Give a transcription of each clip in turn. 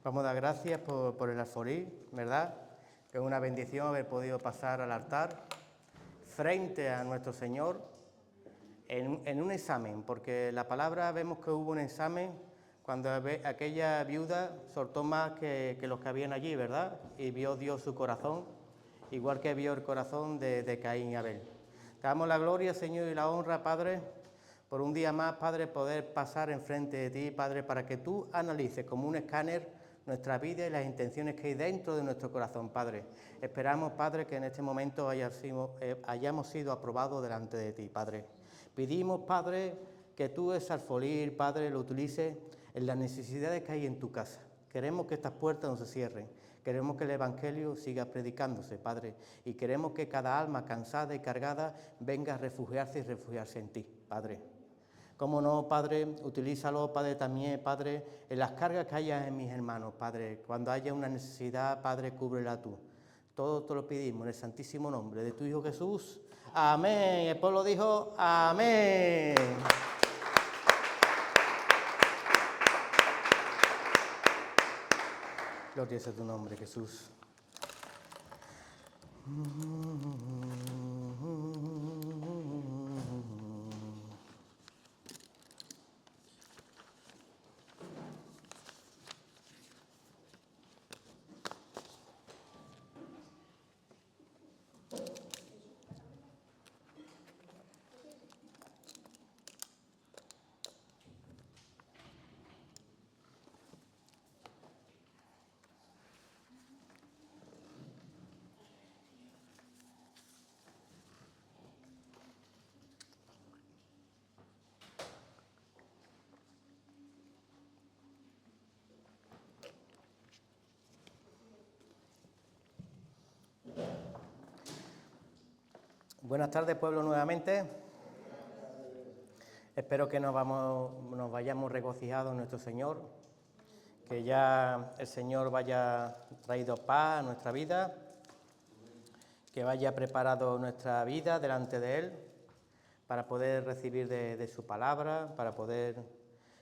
Vamos a dar gracias por el alfolí, ¿verdad? Que es una bendición haber podido pasar al altar frente a nuestro Señor en un examen, porque la palabra vemos que hubo un examen cuando aquella viuda soltó más que los que habían allí, ¿verdad? Y vio Dios su corazón, igual que vio el corazón de Caín y Abel. Te damos la gloria, Señor, y la honra, Padre, por un día más, Padre, poder pasar enfrente de ti, Padre, para que tú analices como un escáner nuestra vida y las intenciones que hay dentro de nuestro corazón, Padre. Esperamos, Padre, que en este momento hayamos sido aprobados delante de ti, Padre. Pedimos, Padre, que tú ese alfolí, Padre, lo utilices en las necesidades que hay en tu casa. Queremos que estas puertas no se cierren. Queremos que el Evangelio siga predicándose, Padre. Y queremos que cada alma cansada y cargada venga a refugiarse en ti, Padre. Cómo no, Padre, utilízalo, Padre, también, Padre, en las cargas que haya en mis hermanos, Padre. Cuando haya una necesidad, Padre, cúbrela tú. Todo te lo pedimos en el santísimo nombre de tu Hijo Jesús. Amén. El pueblo dijo, amén. Gloria a tu nombre, Jesús. Buenas tardes, pueblo, nuevamente. Espero que nos vayamos regocijados en nuestro Señor, que ya el Señor vaya traído paz a nuestra vida, que vaya preparado nuestra vida delante de Él para poder recibir de su palabra, para poder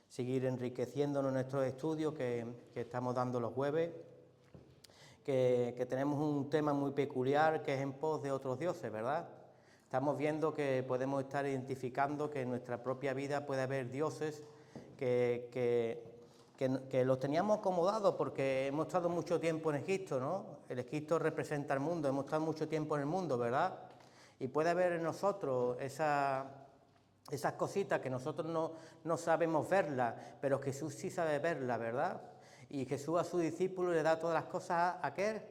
seguir enriqueciéndonos en nuestros estudios que estamos dando los jueves, que tenemos un tema muy peculiar que es en pos de otros dioses, ¿verdad? Estamos viendo que podemos estar identificando que en nuestra propia vida puede haber dioses que los teníamos acomodados porque hemos estado mucho tiempo en Egipto, ¿no? El Egipto representa el mundo, hemos estado mucho tiempo en el mundo, ¿verdad? Y puede haber en nosotros esas cositas que nosotros no sabemos verlas, pero Jesús sí sabe verlas, ¿verdad? Y Jesús a sus discípulos le da todas las cosas ¿a qué?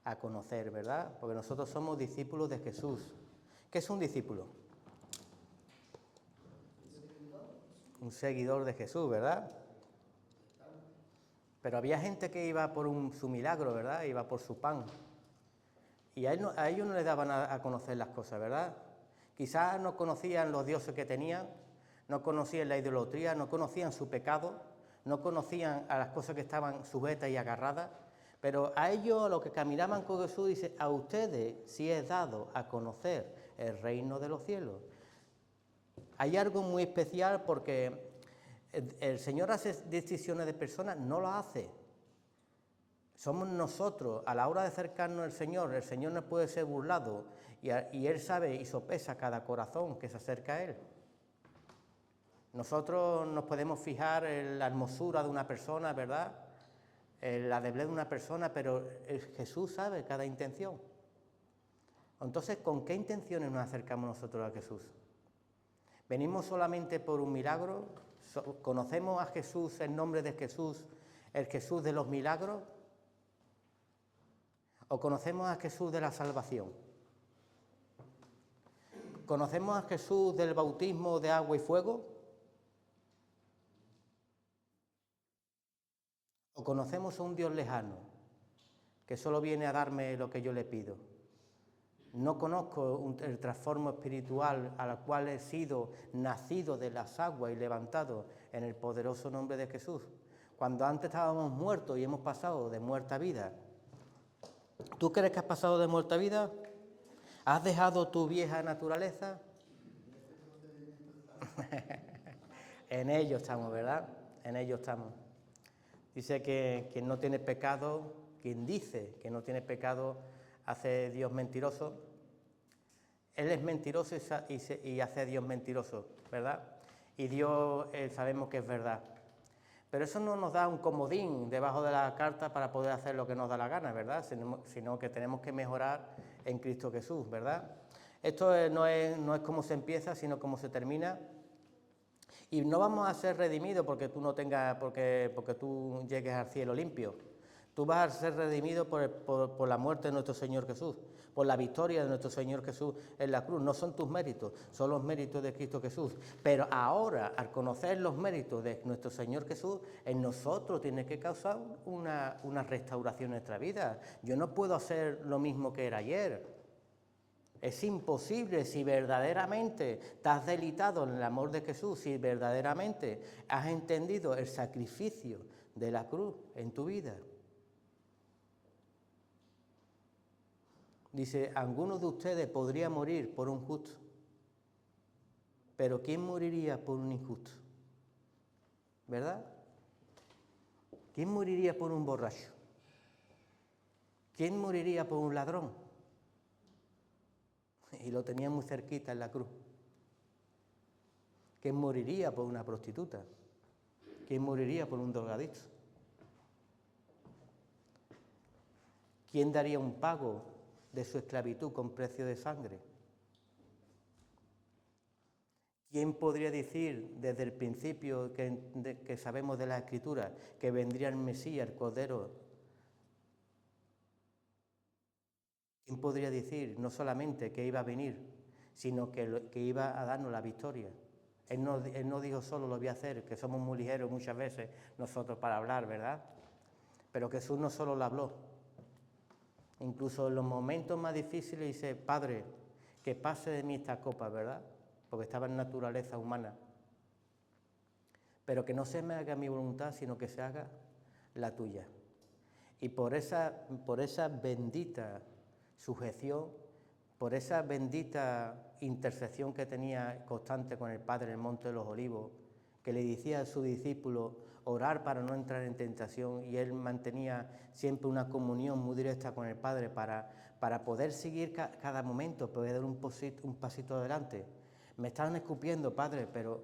A conocer, ¿verdad? Porque nosotros somos discípulos de Jesús. ¿Qué es un discípulo? Un seguidor de Jesús, ¿verdad? Pero había gente que iba por su milagro, ¿verdad? Iba por su pan. Y a ellos no les daban a conocer las cosas, ¿verdad? Quizás no conocían los dioses que tenían, no conocían la idolatría, no conocían su pecado, no conocían a las cosas que estaban sujetas y agarradas, pero a ellos, a los que caminaban con Jesús, dice, a ustedes sí es dado a conocer el reino de los cielos. Hay algo muy especial porque el Señor hace decisiones de personas, no lo hace. Somos nosotros, a la hora de acercarnos al Señor, el Señor no puede ser burlado y Él sabe y sopesa cada corazón que se acerca a Él. Nosotros nos podemos fijar en la hermosura de una persona, ¿verdad? En la debilidad de una persona, pero Jesús sabe cada intención. Entonces, ¿con qué intenciones nos acercamos nosotros a Jesús? ¿Venimos solamente por un milagro? ¿Conocemos a Jesús, el nombre de Jesús, el Jesús de los milagros? ¿O conocemos a Jesús de la salvación? ¿Conocemos a Jesús del bautismo de agua y fuego? ¿O conocemos a un Dios lejano que solo viene a darme lo que yo le pido? No conozco el transformo espiritual a la cual he sido nacido de las aguas y levantado en el poderoso nombre de Jesús. Cuando antes estábamos muertos y hemos pasado de muerta a vida. ¿Tú crees que has pasado de muerta a vida? ¿Has dejado tu vieja naturaleza? En ello estamos, ¿verdad? En ello estamos. Dice que quien no tiene pecado, quien dice que no tiene pecado, hace a Dios mentiroso. Él es mentiroso y hace a Dios mentiroso, ¿verdad? Y Dios sabemos que es verdad. Pero eso no nos da un comodín debajo de la carta para poder hacer lo que nos da la gana, ¿verdad? Sino que tenemos que mejorar en Cristo Jesús, ¿verdad? Esto no es cómo se empieza, sino cómo se termina. Y no vamos a ser redimidos porque tú no tengas, porque tú llegues al cielo limpio. Tú vas a ser redimido por la muerte de nuestro Señor Jesús, por la victoria de nuestro Señor Jesús en la cruz. No son tus méritos, son los méritos de Cristo Jesús. Pero ahora, al conocer los méritos de nuestro Señor Jesús, en nosotros tiene que causar una restauración en nuestra vida. Yo no puedo hacer lo mismo que era ayer. Es imposible si verdaderamente te has deleitado en el amor de Jesús, si verdaderamente has entendido el sacrificio de la cruz en tu vida. Dice, alguno de ustedes podría morir por un justo, pero ¿quién moriría por un injusto? ¿Verdad? ¿Quién moriría por un borracho? ¿Quién moriría por un ladrón? Y lo tenía muy cerquita en la cruz. ¿Quién moriría por una prostituta? ¿Quién moriría por un drogadicto? ¿Quién daría un pago de su esclavitud con precio de sangre? ¿Quién podría decir desde el principio que sabemos de la Escritura que vendría el Mesías, el Cordero? ¿Quién podría decir no solamente que iba a venir, sino que iba a darnos la victoria? Él no dijo solo lo voy a hacer, que somos muy ligeros muchas veces nosotros para hablar, ¿verdad? Pero Jesús no solo lo habló. Incluso en los momentos más difíciles dice, Padre, que pase de mí esta copa, ¿verdad? Porque estaba en naturaleza humana. Pero que no se me haga mi voluntad, sino que se haga la tuya. Y por esa bendita sujeción, por esa bendita intercesión que tenía constante con el Padre en el Monte de los Olivos, que le decía a su discípulo orar para no entrar en tentación, y él mantenía siempre una comunión muy directa con el Padre para poder seguir cada momento, poder dar un pasito adelante. Me están escupiendo, Padre, pero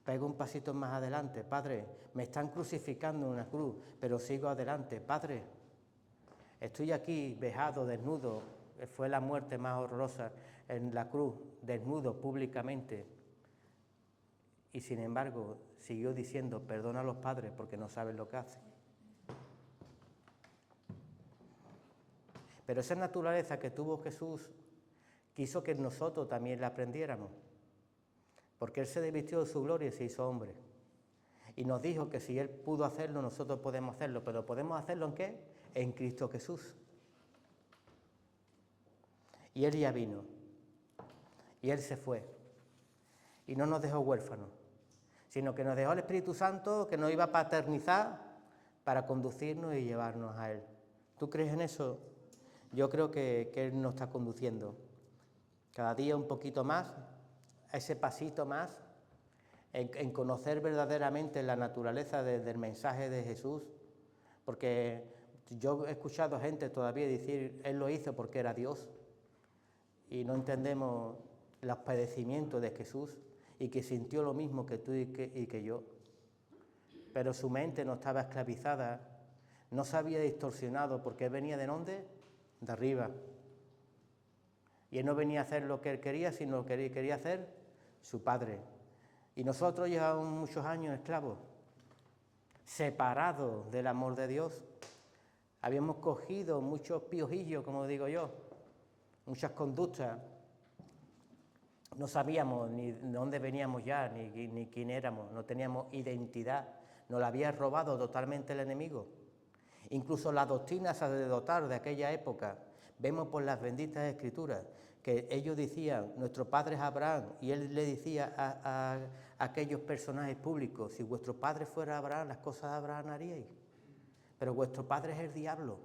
pego un pasito más adelante. Padre, me están crucificando en una cruz, pero sigo adelante. Padre, estoy aquí vejado, desnudo. Fue la muerte más horrorosa en la cruz, desnudo públicamente. Y sin embargo, siguió diciendo, perdona a los padres porque no saben lo que hacen. Pero esa naturaleza que tuvo Jesús quiso que nosotros también la aprendiéramos. Porque Él se desvistió de su gloria y se hizo hombre. Y nos dijo que si Él pudo hacerlo, nosotros podemos hacerlo. ¿Pero podemos hacerlo en qué? En Cristo Jesús. Y Él ya vino. Y Él se fue. Y no nos dejó huérfanos, sino que nos dejó el Espíritu Santo que nos iba a paternizar para conducirnos y llevarnos a Él. ¿Tú crees en eso? Yo creo que Él nos está conduciendo cada día un poquito más, a ese pasito más, en conocer verdaderamente la naturaleza del mensaje de Jesús, porque yo he escuchado gente todavía decir, Él lo hizo porque era Dios, y no entendemos los padecimientos de Jesús, y que sintió lo mismo que tú y que yo. Pero su mente no estaba esclavizada, no se había distorsionado, porque Él venía ¿de dónde? De arriba. Y Él no venía a hacer lo que Él quería, sino lo que quería hacer su Padre. Y nosotros llevamos muchos años esclavos, separados del amor de Dios. Habíamos cogido muchos piojillos, como digo yo, muchas conductas. No sabíamos ni de dónde veníamos ya, ni quién éramos, no teníamos identidad, nos la había robado totalmente el enemigo. Incluso la doctrina sacerdotal de aquella época, vemos por las benditas escrituras, que ellos decían, nuestro padre es Abraham, y él le decía a aquellos personajes públicos, si vuestro padre fuera Abraham, las cosas de Abraham haríais, pero vuestro padre es el diablo,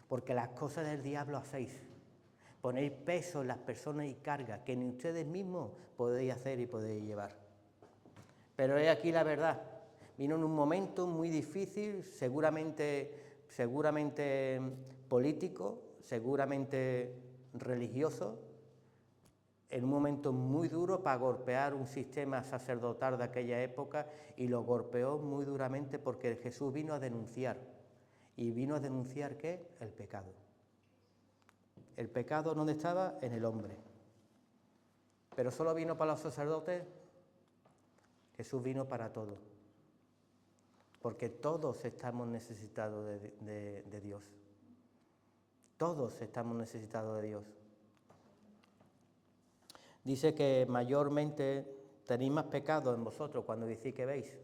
porque las cosas del diablo hacéis. Ponéis peso en las personas y cargas que ni ustedes mismos podéis hacer y podéis llevar. Pero he aquí la verdad. Vino en un momento muy difícil, seguramente político, seguramente religioso, en un momento muy duro para golpear un sistema sacerdotal de aquella época, y lo golpeó muy duramente porque Jesús vino a denunciar. ¿Y vino a denunciar qué? El pecado. ¿El pecado dónde estaba? En el hombre. ¿Pero solo vino para los sacerdotes? Jesús vino para todos. Porque todos estamos necesitados de Dios. Todos estamos necesitados de Dios. Dice que mayormente tenéis más pecado en vosotros cuando decís que veis.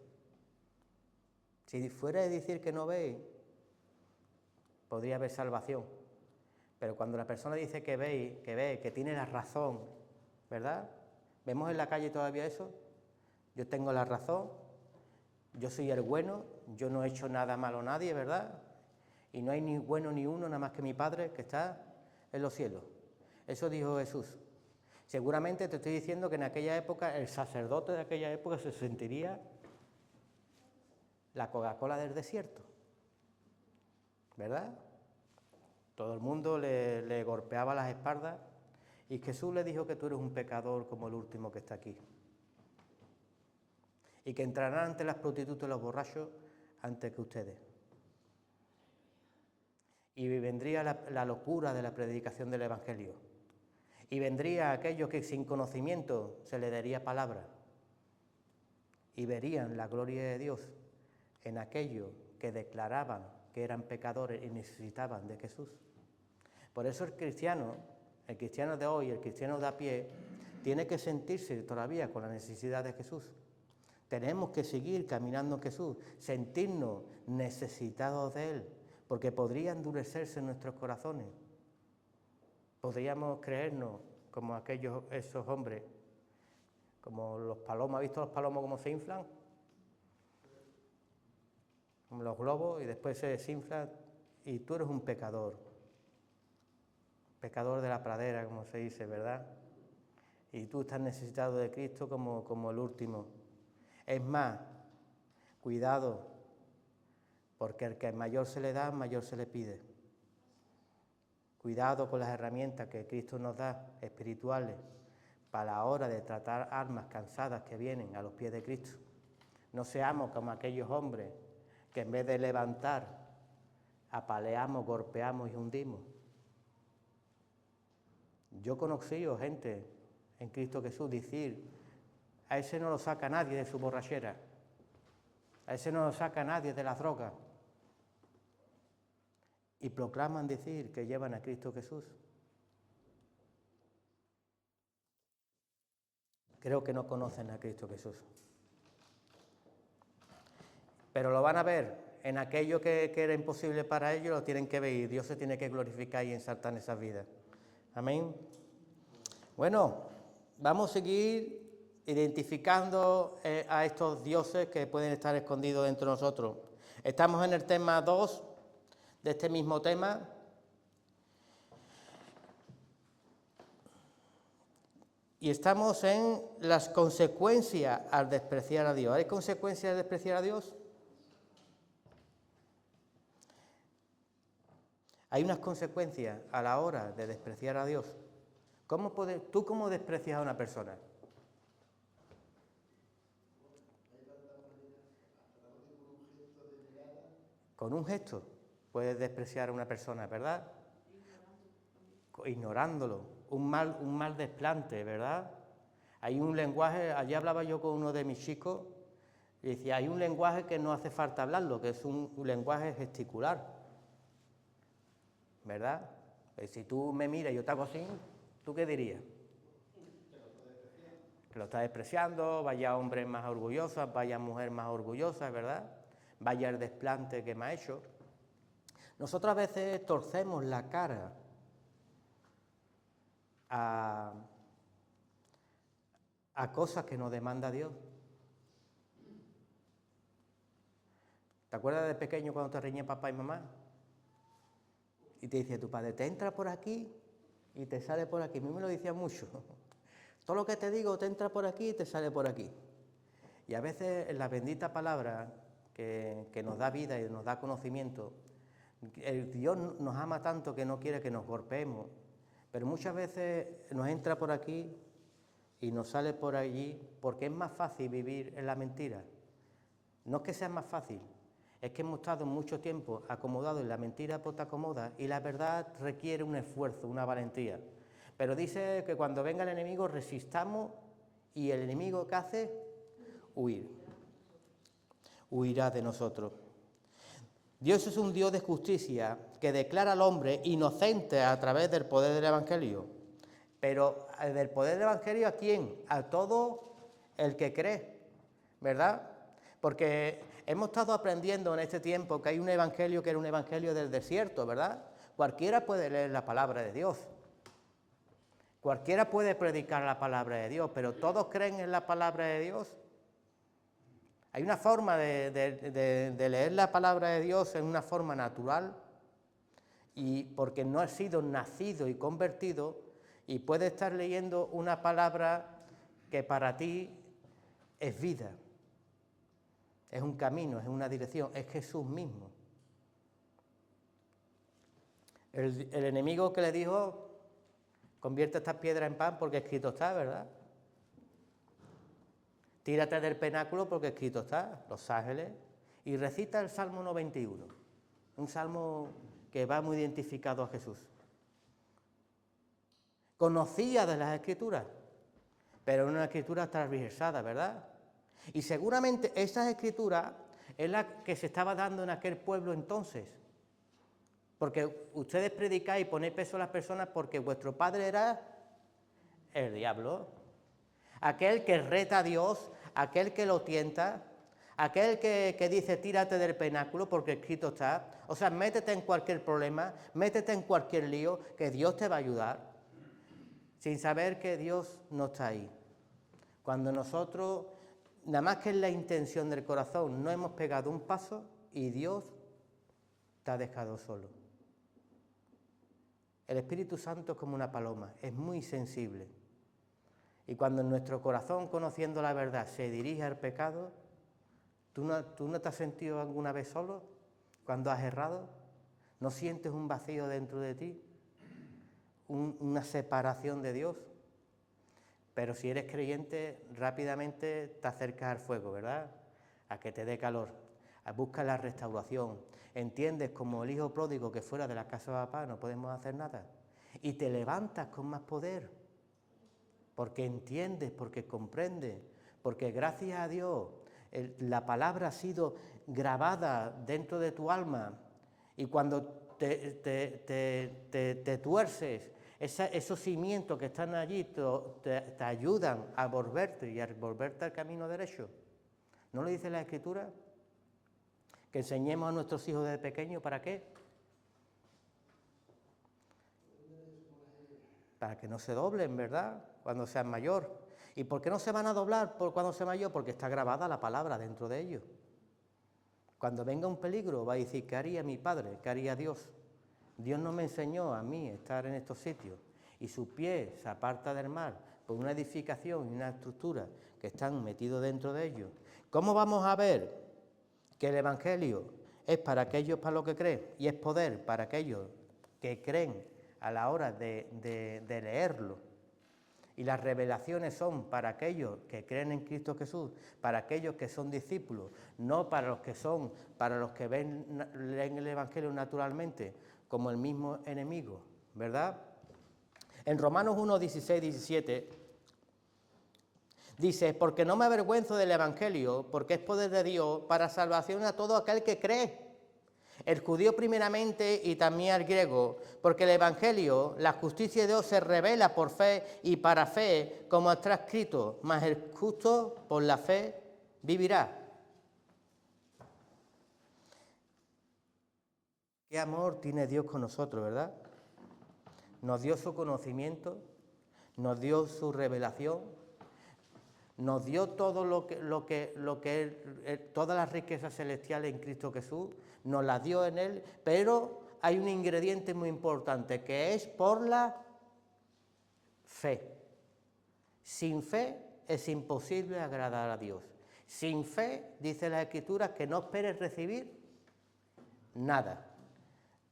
Si fuera de decir que no veis, podría haber salvación. Pero cuando la persona dice que ve, que tiene la razón, ¿verdad? ¿Vemos en la calle todavía eso? Yo tengo la razón, yo soy el bueno, yo no he hecho nada malo a nadie, ¿verdad? Y no hay ni bueno ni uno, nada más que mi Padre que está en los cielos. Eso dijo Jesús. Seguramente te estoy diciendo que en aquella época, el sacerdote de aquella época se sentiría la Coca-Cola del desierto, ¿verdad? Todo el mundo le golpeaba las espaldas, y Jesús le dijo que tú eres un pecador como el último que está aquí. Y que entrarán ante las prostitutas y los borrachos antes que ustedes. Y vendría la locura de la predicación del Evangelio. Y vendría aquellos que sin conocimiento se les daría palabra. Y verían la gloria de Dios en aquellos que declaraban que eran pecadores y necesitaban de Jesús. Por eso el cristiano de hoy, el cristiano de a pie, tiene que sentirse todavía con la necesidad de Jesús. Tenemos que seguir caminando en Jesús, sentirnos necesitados de Él, porque podría endurecerse en nuestros corazones. Podríamos creernos como esos hombres, como los palomos. ¿Ha visto los palomos cómo se inflan? Como los globos, y después se desinflan, y tú eres un pecador de la pradera, como se dice, ¿verdad? Y tú estás necesitado de Cristo como el último. Es más, cuidado, porque al que mayor se le da, mayor se le pide. Cuidado con las herramientas que Cristo nos da, espirituales, para la hora de tratar almas cansadas que vienen a los pies de Cristo. No seamos como aquellos hombres que en vez de levantar, apaleamos, golpeamos y hundimos. Yo he conocido gente en Cristo Jesús decir: a ese no lo saca nadie de su borrachera, a ese no lo saca nadie de las drogas. Y proclaman decir que llevan a Cristo Jesús. Creo que no conocen a Cristo Jesús. Pero lo van a ver. En aquello que era imposible para ellos, lo tienen que ver, y Dios se tiene que glorificar y ensaltar en esas vidas. Amén. Bueno, vamos a seguir identificando a estos dioses que pueden estar escondidos dentro de nosotros. Estamos en el tema 2 de este mismo tema. Y estamos en las consecuencias al despreciar a Dios. ¿Hay consecuencias al despreciar a Dios? Hay unas consecuencias a la hora de despreciar a Dios. ¿Tú cómo desprecias a una persona? Con un gesto puedes despreciar a una persona, ¿verdad? Ignorándolo, un mal desplante, ¿verdad? Hay un lenguaje, allí hablaba yo con uno de mis chicos, y decía, hay un lenguaje que no hace falta hablarlo, que es un lenguaje gesticular, ¿verdad? Si tú me miras y yo te hago así, ¿tú qué dirías? Que lo estás despreciando, vaya hombre más orgulloso, vaya mujer más orgullosa, ¿verdad? Vaya el desplante que me ha hecho. Nosotros a veces torcemos la cara a cosas que nos demanda Dios. ¿Te acuerdas de pequeño cuando te reñía papá y mamá? Y te decía tu padre, te entra por aquí y te sale por aquí. A mí me lo decía mucho. Todo lo que te digo te entra por aquí y te sale por aquí. Y a veces en la bendita palabra que nos da vida y nos da conocimiento, el Dios nos ama tanto que no quiere que nos golpeemos, pero muchas veces nos entra por aquí y nos sale por allí porque es más fácil vivir en la mentira. No es que sea más fácil, es que hemos estado mucho tiempo acomodados en la mentira, pues te acomoda, y la verdad requiere un esfuerzo, una valentía. Pero dice que cuando venga el enemigo resistamos, y el enemigo ¿qué hace? Huir. Huirá de nosotros. Dios es un Dios de justicia que declara al hombre inocente a través del poder del Evangelio. Pero del poder del Evangelio, ¿a quién? A todo el que cree, ¿verdad? Porque hemos estado aprendiendo en este tiempo que hay un evangelio que era un evangelio del desierto, ¿verdad? Cualquiera puede leer la palabra de Dios. Cualquiera puede predicar la palabra de Dios, pero ¿todos creen en la palabra de Dios? Hay una forma de leer la palabra de Dios en una forma natural, y porque no has sido nacido y convertido, y puedes estar leyendo una palabra que para ti es vida. Es un camino, es una dirección, es Jesús mismo. El enemigo que le dijo, convierte estas piedras en pan porque escrito está, ¿verdad? Tírate del penáculo porque escrito está, los ángeles, y recita el Salmo 91, un salmo que va muy identificado a Jesús. Conocía de las Escrituras, pero una escritura transversada, ¿verdad? Y seguramente esas escrituras es la que se estaba dando en aquel pueblo entonces. Porque ustedes predicáis y ponéis peso a las personas porque vuestro padre era el diablo. Aquel que reta a Dios, aquel que lo tienta, aquel que dice tírate del penáculo porque escrito está. O sea, métete en cualquier problema, métete en cualquier lío, que Dios te va a ayudar. Sin saber que Dios no está ahí. Cuando nosotros, nada más que en la intención del corazón, no hemos pegado un paso y Dios te ha dejado solo. El Espíritu Santo es como una paloma, es muy sensible. Y cuando en nuestro corazón, conociendo la verdad, se dirige al pecado, ¿tú no te has sentido alguna vez solo cuando has errado? ¿No sientes un vacío dentro de ti? ¿Una separación de Dios? Pero si eres creyente, rápidamente te acercas al fuego, ¿verdad? A que te dé calor, buscas la restauración, entiendes como el hijo pródigo que fuera de la casa de papá no podemos hacer nada, y te levantas con más poder, porque entiendes, porque comprendes, porque gracias a Dios la palabra ha sido grabada dentro de tu alma, y cuando te tuerces, esos cimientos que están allí te ayudan a volverte y a volverte al camino derecho. ¿No lo dice la Escritura? Que enseñemos a nuestros hijos desde pequeños, ¿para qué? Para que no se doblen, ¿verdad? Cuando sean mayor. ¿Y por qué no se van a doblar cuando sean mayor? Porque está grabada la palabra dentro de ellos. Cuando venga un peligro va a decir, ¿qué haría mi padre? ¿Qué haría Dios? Dios no me enseñó a mí estar en estos sitios, y su pie se aparta del mar por una edificación y una estructura que están metidos dentro de ellos. ¿Cómo vamos a ver que el Evangelio es para aquellos para los que creen y es poder para aquellos que creen a la hora de leerlo? Y las revelaciones son para aquellos que creen en Cristo Jesús, para aquellos que son discípulos, no para los que leen el Evangelio naturalmente, como el mismo enemigo, ¿verdad? En Romanos 1, 16, 17, dice, porque no me avergüenzo del Evangelio, porque es poder de Dios para salvación a todo aquel que cree, el judío primeramente y también al griego, porque el Evangelio, la justicia de Dios se revela por fe y para fe, como está escrito, mas el justo por la fe vivirá. Qué amor tiene Dios con nosotros, ¿verdad? Nos dio su conocimiento, nos dio su revelación, nos dio todo todas las riquezas celestiales en Cristo Jesús, nos las dio en Él, pero hay un ingrediente muy importante, que es por la fe. Sin fe es imposible agradar a Dios. Sin fe, dice la Escritura, que no esperes recibir nada.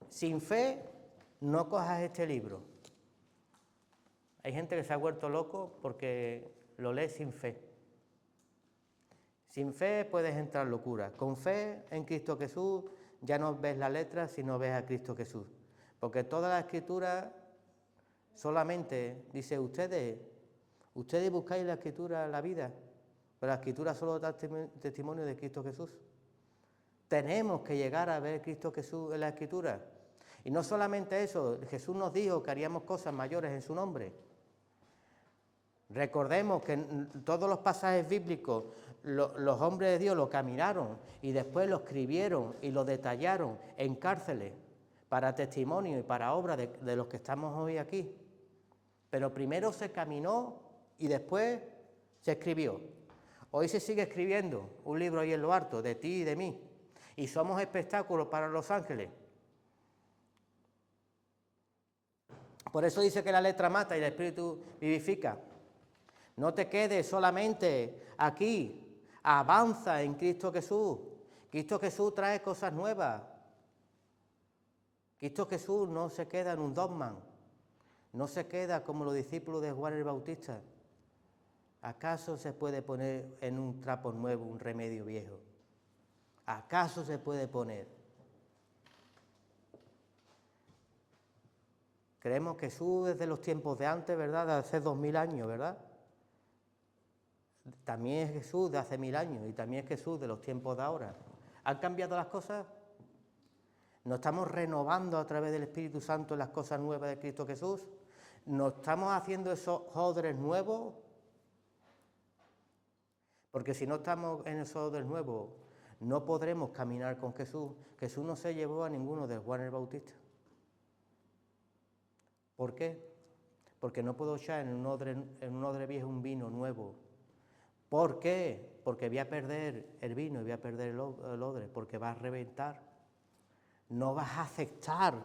Sin fe, no cojas este libro. Hay gente que se ha vuelto loco porque lo lee sin fe. Sin fe puedes entrar en locura. Con fe en Cristo Jesús ya no ves la letra, sino ves a Cristo Jesús. Porque toda la Escritura solamente dice, ustedes buscáis la Escritura, la vida, pero la Escritura solo da testimonio de Cristo Jesús. Tenemos que llegar a ver a Cristo Jesús en la Escritura. Y no solamente eso, Jesús nos dijo que haríamos cosas mayores en su nombre. Recordemos que todos los pasajes bíblicos, los hombres de Dios lo caminaron y después lo escribieron y lo detallaron en cárceles para testimonio y para obra de los que estamos hoy aquí. Pero primero se caminó y después se escribió. Hoy se sigue escribiendo un libro ahí en lo alto, de ti y de mí. Y somos espectáculos para los ángeles. Por eso dice que la letra mata y el espíritu vivifica. No te quedes solamente aquí, avanza en Cristo Jesús. Cristo Jesús trae cosas nuevas. Cristo Jesús no se queda en un dogma, no se queda como los discípulos de Juan el Bautista. ¿Acaso se puede poner en un trapo nuevo un remedio viejo? ¿Acaso se puede poner? Creemos que Jesús desde los tiempos de antes, ¿verdad? De hace 2000 años, ¿verdad? También es Jesús de hace 1000 años y también es Jesús de los tiempos de ahora. ¿Han cambiado las cosas? ¿Nos estamos renovando a través del Espíritu Santo las cosas nuevas de Cristo Jesús? ¿Nos estamos haciendo esos odres nuevos? Porque si no estamos en esos odres nuevos, no podremos caminar con Jesús. Jesús no se llevó a ninguno de Juan el Bautista. ¿Por qué? Porque no puedo echar en un odre viejo un vino nuevo. ¿Por qué? Porque voy a perder el vino y voy a perder el odre, porque va a reventar. No vas a aceptar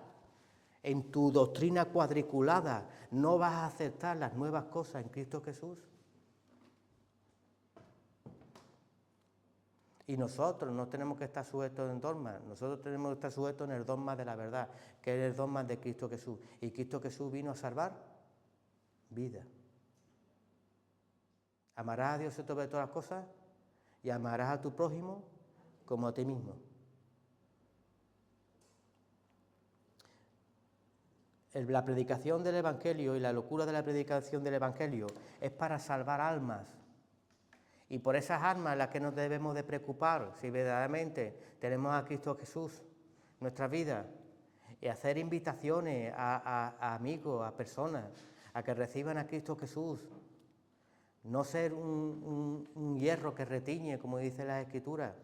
en tu doctrina cuadriculada, no vas a aceptar las nuevas cosas en Cristo Jesús. Y nosotros no tenemos que estar sujetos en dogmas, nosotros tenemos que estar sujetos en el dogma de la verdad, que es el dogma de Cristo Jesús. Y Cristo Jesús vino a salvar vida. Amarás a Dios sobre todas las cosas y amarás a tu prójimo como a ti mismo. La predicación del Evangelio y la locura de la predicación del Evangelio es para salvar almas. Y por esas almas las que nos debemos de preocupar, si verdaderamente tenemos a Cristo Jesús en nuestra vida, y hacer invitaciones a amigos, a personas, a que reciban a Cristo Jesús. No ser un hierro que retiñe, como dice la Escritura.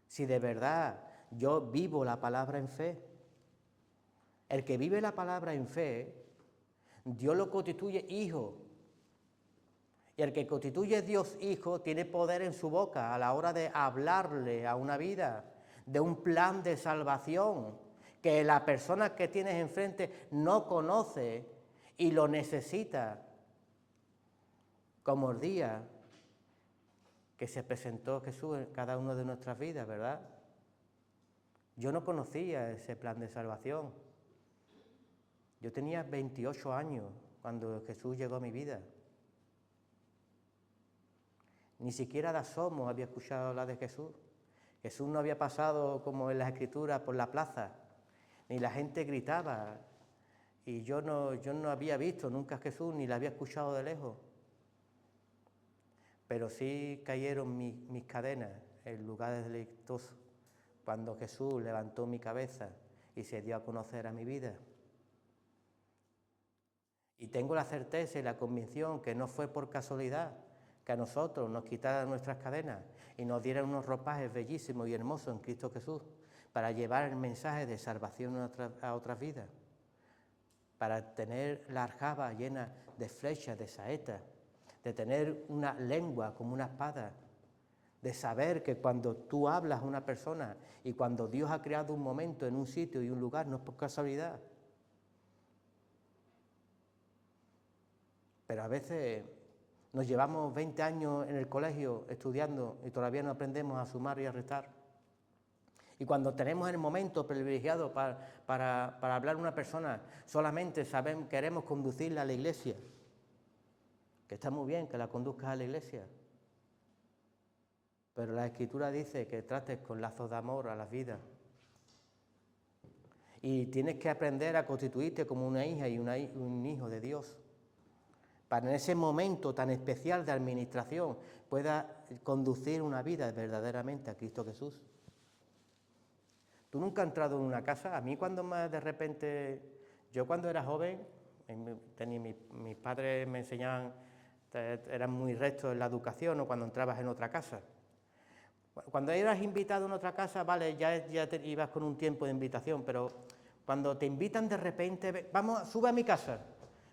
Si de verdad yo vivo la palabra en fe, el que vive la palabra en fe, Dios lo constituye hijo. Y el que constituye Dios hijo tiene poder en su boca a la hora de hablarle a una vida, de un plan de salvación que la persona que tienes enfrente no conoce y lo necesita. Como el día que se presentó Jesús en cada una de nuestras vidas, ¿verdad? Yo no conocía ese plan de salvación. Yo tenía 28 años cuando Jesús llegó a mi vida. Ni siquiera de asomo había escuchado hablar de Jesús. Jesús no había pasado como en las Escrituras por la plaza, ni la gente gritaba. Y yo no había visto nunca a Jesús, ni la había escuchado de lejos. Pero sí cayeron mis cadenas en lugares delictuosos, cuando Jesús levantó mi cabeza y se dio a conocer a mi vida. Y tengo la certeza y la convicción que no fue por casualidad que a nosotros nos quitaran nuestras cadenas y nos dieran unos ropajes bellísimos y hermosos en Cristo Jesús para llevar el mensaje de salvación a otras vidas, para tener la aljaba llena de flechas, de saetas, de tener una lengua como una espada, de saber que cuando tú hablas a una persona y cuando Dios ha creado un momento en un sitio y un lugar, no es por casualidad. Pero a veces Nos llevamos 20 años en el colegio estudiando y todavía no aprendemos a sumar y a restar. Y cuando tenemos el momento privilegiado para hablar a una persona, solamente queremos conducirla a la iglesia, que está muy bien que la conduzcas a la iglesia, pero la Escritura dice que trates con lazos de amor a las vidas. Y tienes que aprender a constituirte como una hija y un hijo de Dios, para en ese momento tan especial de administración puedas conducir una vida verdaderamente a Cristo Jesús. ¿Tú nunca has entrado en una casa? A mí de repente, yo cuando era joven, mis padres me enseñaban, eran muy rectos en la educación, o cuando entrabas en otra casa. Cuando eras invitado en otra casa, vale, ya te ibas con un tiempo de invitación, pero cuando te invitan de repente, vamos, sube a mi casa,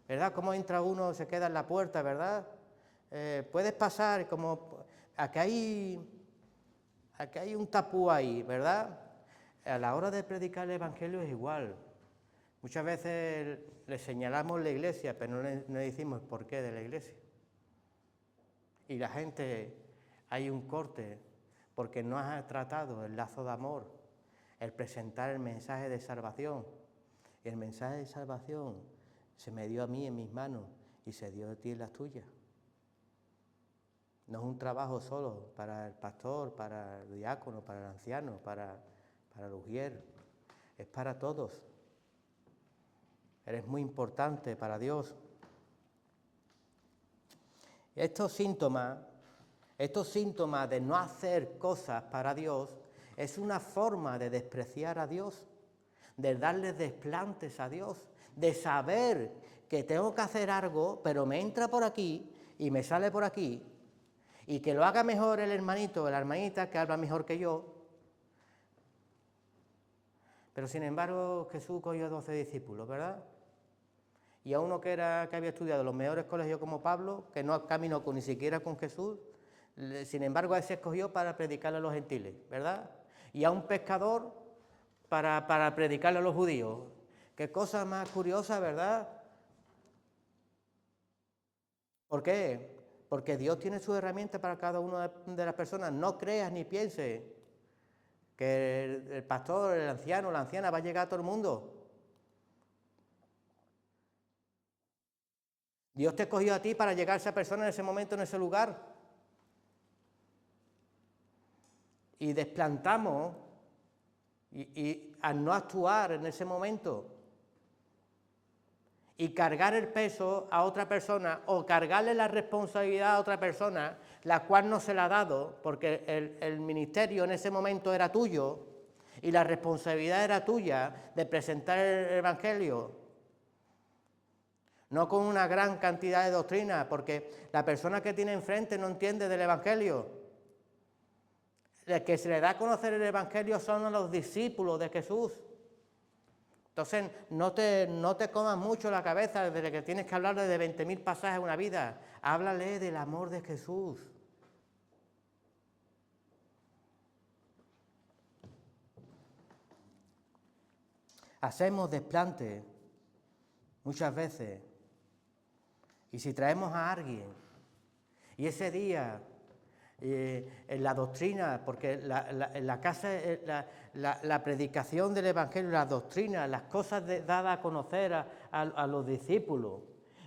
¿verdad? Cómo entra uno, se queda en la puerta, ¿verdad? Puedes pasar, como, aquí hay un tapú ahí, ¿verdad? A la hora de predicar el Evangelio es igual. Muchas veces le señalamos la iglesia, pero no le decimos por qué de la iglesia. Y la gente, hay un corte, porque no has tratado el lazo de amor, el presentar el mensaje de salvación. Y el mensaje de salvación se me dio a mí en mis manos y se dio a ti en las tuyas. No es un trabajo solo para el pastor, para el diácono, para el anciano, para el ujier, es para todos. Eres muy importante para Dios. Estos síntomas de no hacer cosas para Dios es una forma de despreciar a Dios, de darle desplantes a Dios, de saber que tengo que hacer algo, pero me entra por aquí y me sale por aquí, y que lo haga mejor el hermanito o la hermanita que habla mejor que yo. Pero sin embargo Jesús cogió 12 discípulos, ¿verdad? Y a uno que había estudiado en los mejores colegios como Pablo, que no caminó ni siquiera con Jesús, sin embargo a ese escogió para predicarle a los gentiles, ¿verdad? Y a un pescador para predicarle a los judíos. Qué cosa más curiosa, ¿verdad? ¿Por qué? Porque Dios tiene sus herramientas para cada una de las personas. No creas ni pienses que el pastor, el anciano, la anciana va a llegar a todo el mundo. Dios te escogió a ti para llegar a esa persona en ese momento, en ese lugar. Y desplantamos y al no actuar en ese momento y cargar el peso a otra persona o cargarle la responsabilidad a otra persona, la cual no se la ha dado, porque el ministerio en ese momento era tuyo y la responsabilidad era tuya de presentar el Evangelio. No con una gran cantidad de doctrina, porque la persona que tiene enfrente no entiende del Evangelio. El que se le da a conocer el Evangelio son los discípulos de Jesús. Entonces, no te comas mucho la cabeza desde que tienes que hablarle de 20.000 pasajes en una vida. Háblale del amor de Jesús. Hacemos desplante muchas veces. Y si traemos a alguien, y ese día, en la doctrina, porque en la casa, la predicación del Evangelio, la doctrina, las cosas dadas a conocer a los discípulos,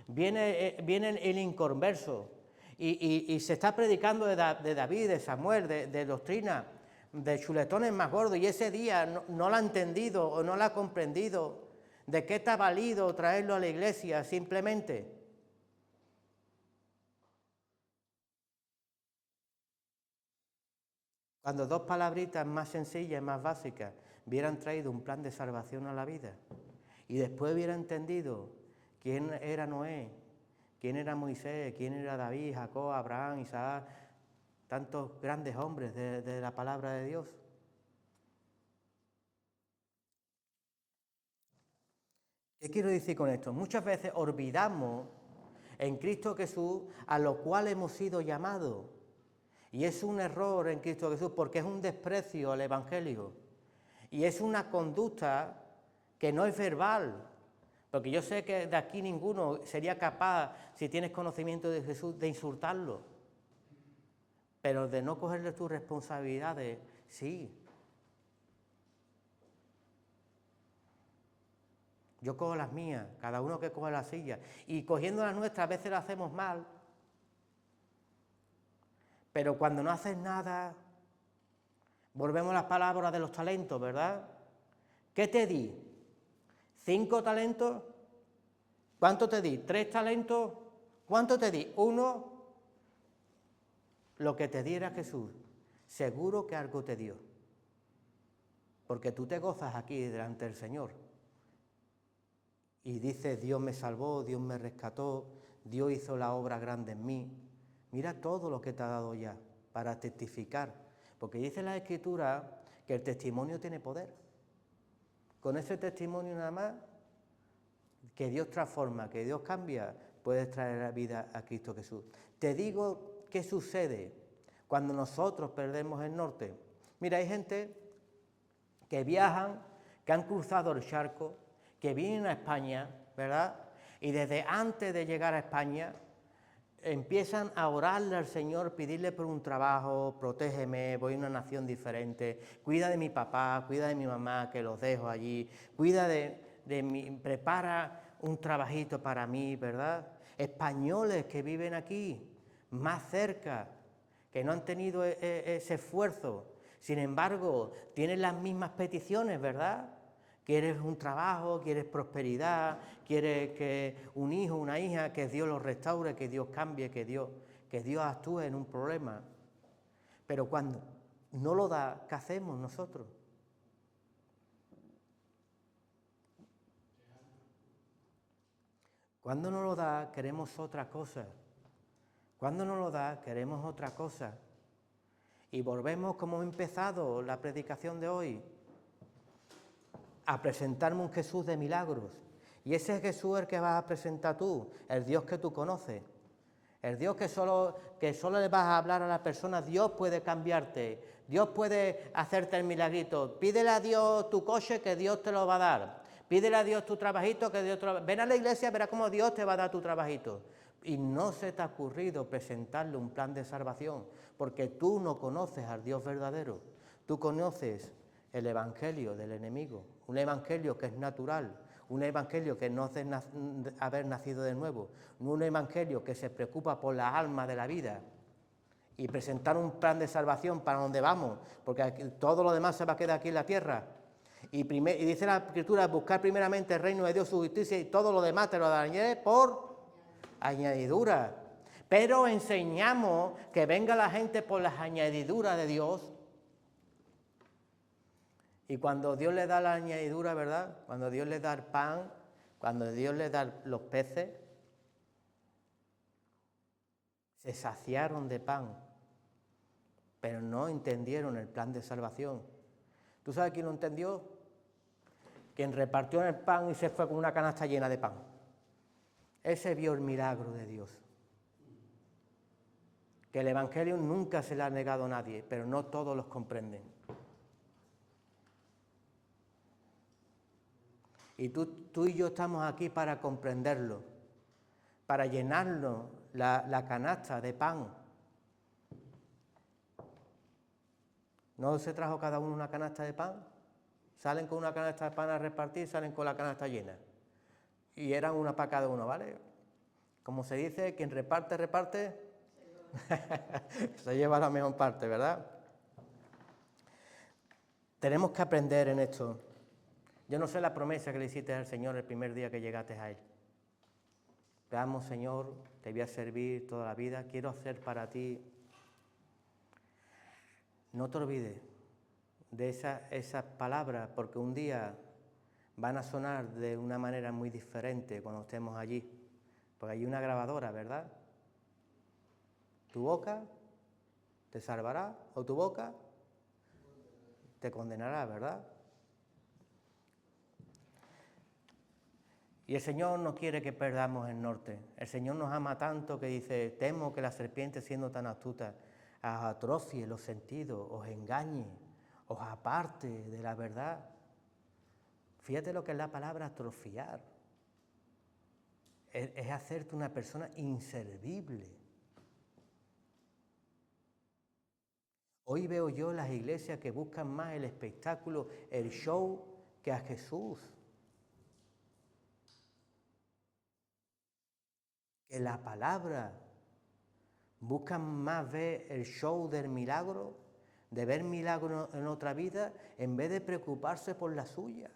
viene el inconverso, y se está predicando de David, de Samuel, de doctrina, de chuletones más gordos, y ese día no lo ha entendido o no lo ha comprendido. ¿De qué está valido traerlo a la iglesia simplemente? Cuando dos palabritas más sencillas, más básicas, hubieran traído un plan de salvación a la vida y después hubiera entendido quién era Noé, quién era Moisés, quién era David, Jacob, Abraham, Isaac, tantos grandes hombres de la palabra de Dios. ¿Qué quiero decir con esto? Muchas veces olvidamos en Cristo Jesús a lo cual hemos sido llamados. Y es un error en Cristo Jesús porque es un desprecio al Evangelio. Y es una conducta que no es verbal, Porque yo sé que de aquí ninguno sería capaz, si tienes conocimiento de Jesús, de insultarlo. Pero de no cogerle tus responsabilidades, sí. Yo cojo las mías, cada uno que coge la silla. Y cogiendo las nuestras a veces lo hacemos mal. Pero cuando no haces nada, volvemos a las palabras de los talentos, ¿verdad? ¿Qué te di? ¿5 talentos? ¿Cuánto te di? ¿3 talentos? ¿Cuánto te di? 1. Lo que te diera Jesús, seguro que algo te dio. Porque tú te gozas aquí delante del Señor. Y dices, Dios me salvó, Dios me rescató, Dios hizo la obra grande en mí. Mira todo lo que te ha dado ya para testificar. Porque dice la Escritura que el testimonio tiene poder. Con ese testimonio nada más, que Dios transforma, que Dios cambia, puedes traer la vida a Cristo Jesús. Te digo qué sucede cuando nosotros perdemos el norte. Mira, hay gente que viajan, que han cruzado el charco, que vienen a España, ¿verdad? Y desde antes de llegar a España empiezan a orarle al Señor, pedirle por un trabajo, protégeme, voy a una nación diferente, cuida de mi papá, cuida de mi mamá, que los dejo allí, cuida de mí, prepara un trabajito para mí, ¿verdad? Españoles que viven aquí, más cerca, que no han tenido ese esfuerzo, sin embargo, tienen las mismas peticiones, ¿verdad? Quieres un trabajo, quieres prosperidad, quieres que un hijo, una hija, que Dios los restaure, que Dios cambie, que Dios actúe en un problema. Pero cuando no lo da, ¿qué hacemos nosotros? Cuando no lo da, queremos otra cosa. Cuando no lo da, queremos otra cosa. Y volvemos, como he empezado la predicación de hoy, a presentarme un Jesús de milagros. Y ese Jesús es el que vas a presentar tú, el Dios que tú conoces. El Dios que solo le vas a hablar a la persona. Dios puede cambiarte, Dios puede hacerte el milagrito. Pídele a Dios tu coche, que Dios te lo va a dar. Pídele a Dios tu trabajito, que Dios te lo va a dar. Ven a la iglesia, verás cómo Dios te va a dar tu trabajito. Y no se te ha ocurrido presentarle un plan de salvación, porque tú no conoces al Dios verdadero. Tú conoces el evangelio del enemigo, un evangelio que es natural, un evangelio que no hace haber nacido de nuevo, un evangelio que se preocupa por la alma de la vida y presentar un plan de salvación para donde vamos, porque aquí, todo lo demás se va a quedar aquí en la tierra. Y dice la Escritura, buscar primeramente el reino de Dios, su justicia, y todo lo demás te lo daré por añadidura. Pero enseñamos que venga la gente por las añadiduras de Dios. Y cuando Dios le da la añadidura, ¿verdad? Cuando Dios le da el pan, cuando Dios le da los peces, se saciaron de pan, pero no entendieron el plan de salvación. ¿Tú sabes quién lo entendió? Quien repartió el pan y se fue con una canasta llena de pan. Ese vio el milagro de Dios. Que el evangelio nunca se le ha negado a nadie, pero no todos los comprenden. Y tú y yo estamos aquí para comprenderlo, para llenarnos la canasta de pan. ¿No se trajo cada uno una canasta de pan? Salen con una canasta de pan a repartir, salen con la canasta llena. Y eran una para cada uno, ¿vale? Como se dice, quien reparte, reparte, se lleva la mejor parte, ¿verdad? Tenemos que aprender en esto. Yo no sé la promesa que le hiciste al Señor el primer día que llegaste a Él. Te amo, Señor, te voy a servir toda la vida, quiero hacer para ti. No te olvides de esas palabras, porque un día van a sonar de una manera muy diferente cuando estemos allí. Porque hay una grabadora, ¿verdad? Tu boca te salvará o tu boca te condenará, ¿verdad? Y el Señor no quiere que perdamos el norte. El Señor nos ama tanto que dice, temo que la serpiente, siendo tan astuta, os atrofie los sentidos, os engañe, os aparte de la verdad. Fíjate lo que es la palabra atrofiar. es hacerte una persona inservible. Hoy veo yo las iglesias que buscan más el espectáculo, el show, que a Jesús. Que la palabra. Buscan más ver el show del milagro, de ver milagros en otra vida, en vez de preocuparse por la suya.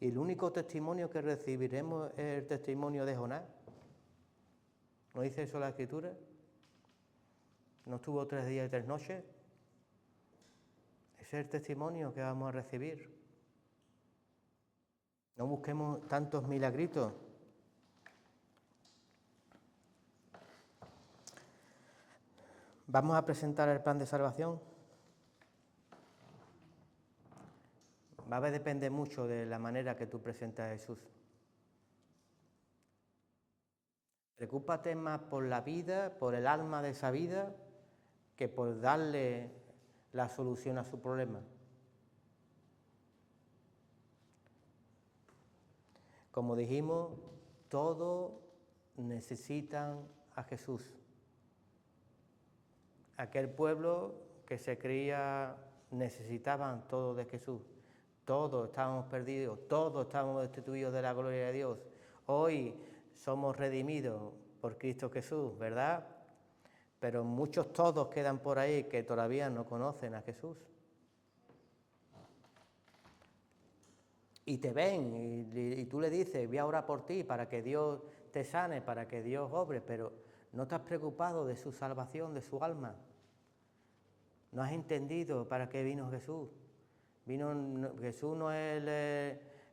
Y el único testimonio que recibiremos es el testimonio de Jonás. ¿No dice eso la Escritura? ¿No estuvo 3 días y 3 noches? Ese es el testimonio que vamos a recibir. No busquemos tantos milagritos. Vamos a presentar el plan de salvación. Va a depender mucho de la manera que tú presentas a Jesús. Preocúpate más por la vida, por el alma de esa vida, que por darle la solución a su problema. Como dijimos, todos necesitan a Jesús. Aquel pueblo que se creía necesitaban todos de Jesús. Todos estábamos perdidos, todos estábamos destituidos de la gloria de Dios. Hoy somos redimidos por Cristo Jesús, ¿verdad? Pero muchos todos quedan por ahí que todavía no conocen a Jesús. Y te ven y tú le dices, voy a orar por ti para que Dios te sane, para que Dios obre, pero no te has preocupado de su salvación, de su alma. No has entendido para qué vino Jesús. Jesús no es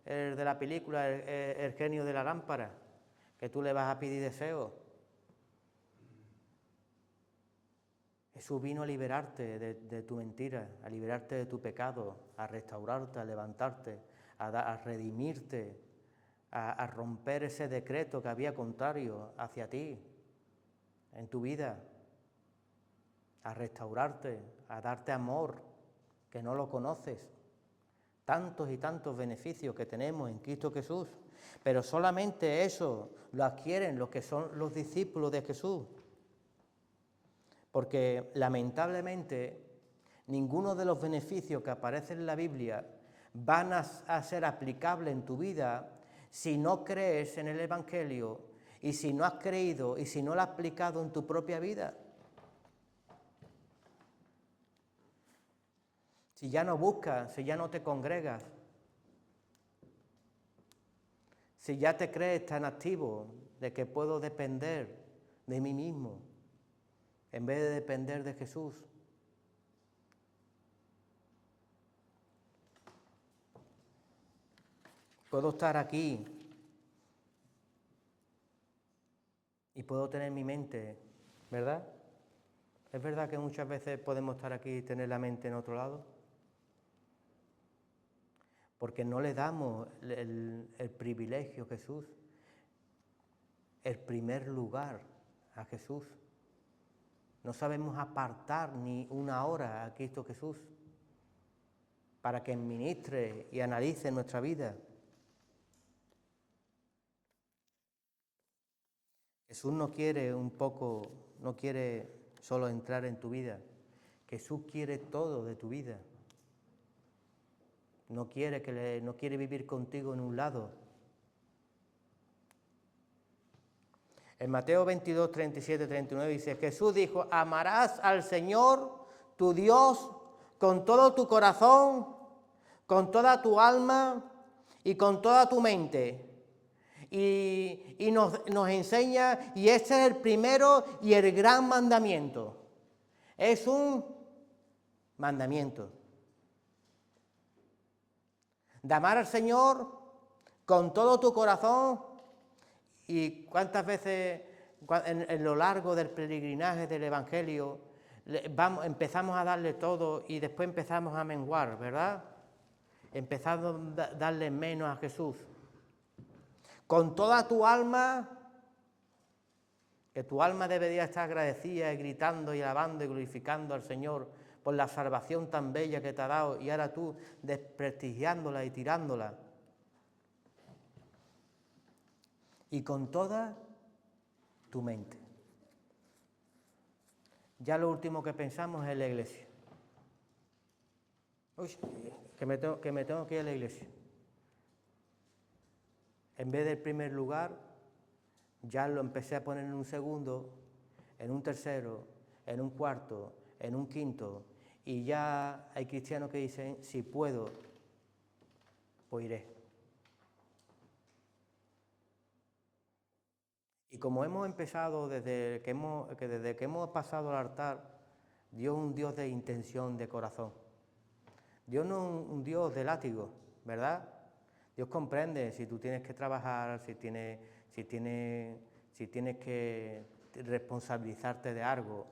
el de la película, el genio de la lámpara, que tú le vas a pedir deseos. Jesús vino a liberarte de tu mentira, a liberarte de tu pecado, a restaurarte, a levantarte, a redimirte, a romper ese decreto que había contrario hacia ti en tu vida, a restaurarte, a darte amor que no lo conoces. Tantos y tantos beneficios que tenemos en Cristo Jesús, pero solamente eso lo adquieren los que son los discípulos de Jesús. Porque lamentablemente ninguno de los beneficios que aparecen en la Biblia van a ser aplicables en tu vida si no crees en el Evangelio y si no has creído y si no lo has aplicado en tu propia vida. Si ya no buscas, si ya no te congregas, si ya te crees tan activo de que puedo depender de mí mismo, en vez de depender de Jesús. Puedo estar aquí y puedo tener mi mente, ¿verdad? ¿Es verdad que muchas veces podemos estar aquí y tener la mente en otro lado? Porque no le damos el privilegio a Jesús, el primer lugar a Jesús. No sabemos apartar ni una hora a Cristo Jesús para que ministre y analice nuestra vida. Jesús no quiere no quiere solo entrar en tu vida. Jesús quiere todo de tu vida. No quiere vivir contigo en un lado. En Mateo 22, 37, 39 dice, Jesús dijo, amarás al Señor, tu Dios, con todo tu corazón, con toda tu alma y con toda tu mente. Y nos enseña, y este es el primero y el gran mandamiento. Es un mandamiento. De amar al Señor con todo tu corazón. Y cuántas veces en lo largo del peregrinaje del Evangelio empezamos a darle todo y después empezamos a menguar, ¿verdad? Empezamos a darle menos a Jesús. Con toda tu alma, que tu alma debería estar agradecida y gritando y alabando y glorificando al Señor por la salvación tan bella que te ha dado y ahora tú desprestigiándola y tirándola. y con toda tu mente. Ya lo último que pensamos es en la iglesia. Uy, que me tengo que ir a la iglesia. En vez del primer lugar, ya lo empecé a poner en un segundo, en un tercero, en un cuarto, en un quinto, y ya hay cristianos que dicen, si puedo, pues iré. Y como hemos empezado desde que hemos pasado al altar, Dios es un Dios de intención, de corazón. Dios no es un Dios de látigo, ¿verdad? Dios comprende si tú tienes que trabajar, si tienes que responsabilizarte de algo.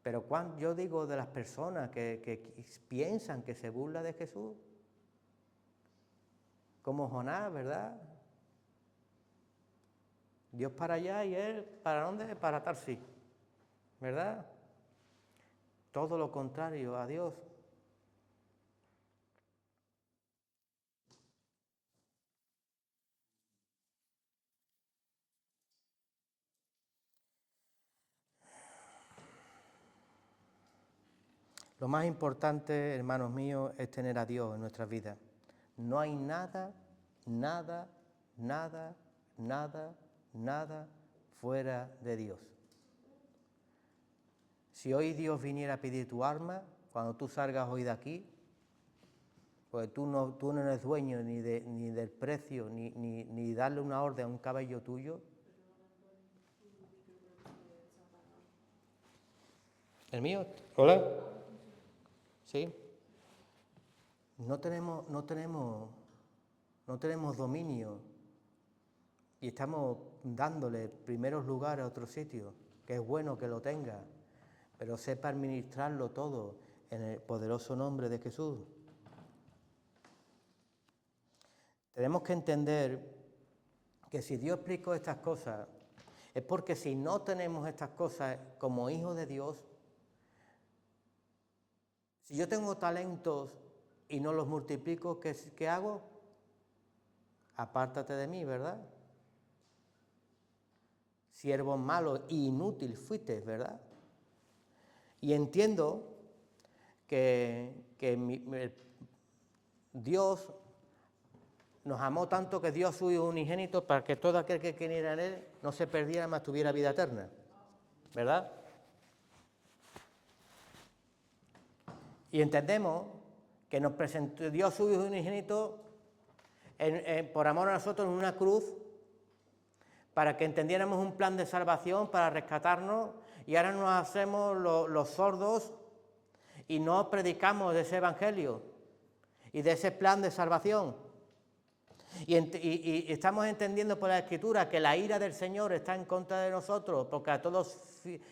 Pero cuando yo digo de las personas que piensan que se burla de Jesús, como Jonás, ¿verdad? Dios para allá y él, ¿para dónde? Para Tarsis, ¿verdad? Todo lo contrario a Dios. Lo más importante, hermanos míos, es tener a Dios en nuestras vidas. No hay nada fuera de Dios. Si hoy Dios viniera a pedir tu alma, cuando tú salgas hoy de aquí, pues tú no eres dueño ni del precio, ni darle una orden a un caballo tuyo. ¿El mío? ¿Hola? ¿Sí? No tenemos dominio y estamos dándole primeros lugares a otro sitio, que es bueno que lo tenga, pero sepa administrarlo todo en el poderoso nombre de Jesús. Tenemos que entender que si Dios explicó estas cosas, es porque si no tenemos estas cosas como hijos de Dios, si yo tengo talentos y no los multiplico, ¿qué hago? Apártate de mí, ¿verdad? Siervo malo e inútil fuiste, ¿verdad? Y entiendo que Dios nos amó tanto que dio a su Hijo unigénito para que todo aquel que creyera en Él no se perdiera, mas tuviera vida eterna, ¿verdad? Y entendemos que nos presentó, dio a su Hijo unigénito por amor a nosotros en una cruz, para que entendiéramos un plan de salvación, para rescatarnos, y ahora nos hacemos los sordos y no predicamos de ese evangelio y de ese plan de salvación. Y estamos entendiendo por la Escritura que la ira del Señor está en contra de nosotros, porque a todo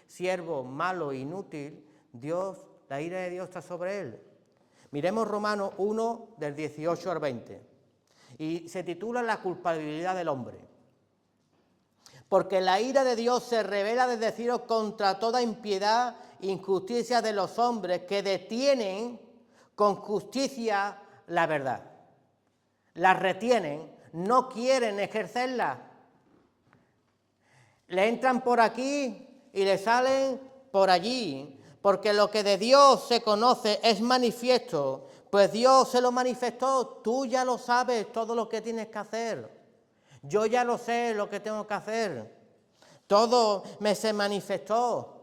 siervo malo, inútil, la ira de Dios está sobre él. Miremos Romanos 1, del 18 al 20, y se titula La culpabilidad del hombre. Porque la ira de Dios se revela desde el cielo contra toda impiedad e injusticia de los hombres que detienen con justicia la verdad. La retienen, no quieren ejercerla. Le entran por aquí y le salen por allí, porque lo que de Dios se conoce es manifiesto, pues Dios se lo manifestó. Tú ya lo sabes todo lo que tienes que hacer. Yo ya lo sé lo que tengo que hacer. Todo me se manifestó.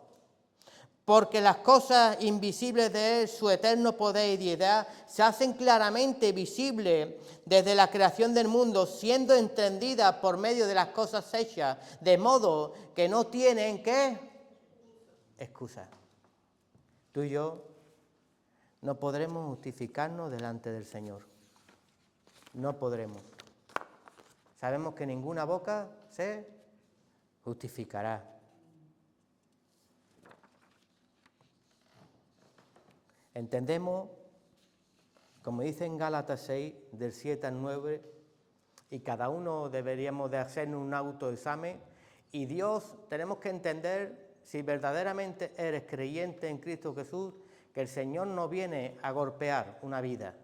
Porque las cosas invisibles de Él, su eterno poder y deidad, se hacen claramente visibles desde la creación del mundo, siendo entendidas por medio de las cosas hechas, de modo que no tienen ¿qué? Excusa. Tú y yo no podremos justificarnos delante del Señor. No podremos. Sabemos que ninguna boca se justificará. Entendemos, como dice en Gálatas 6, del 7 al 9, y cada uno deberíamos de hacer un autoexamen, y Dios, tenemos que entender, si verdaderamente eres creyente en Cristo Jesús, que el Señor no viene a golpear una vida,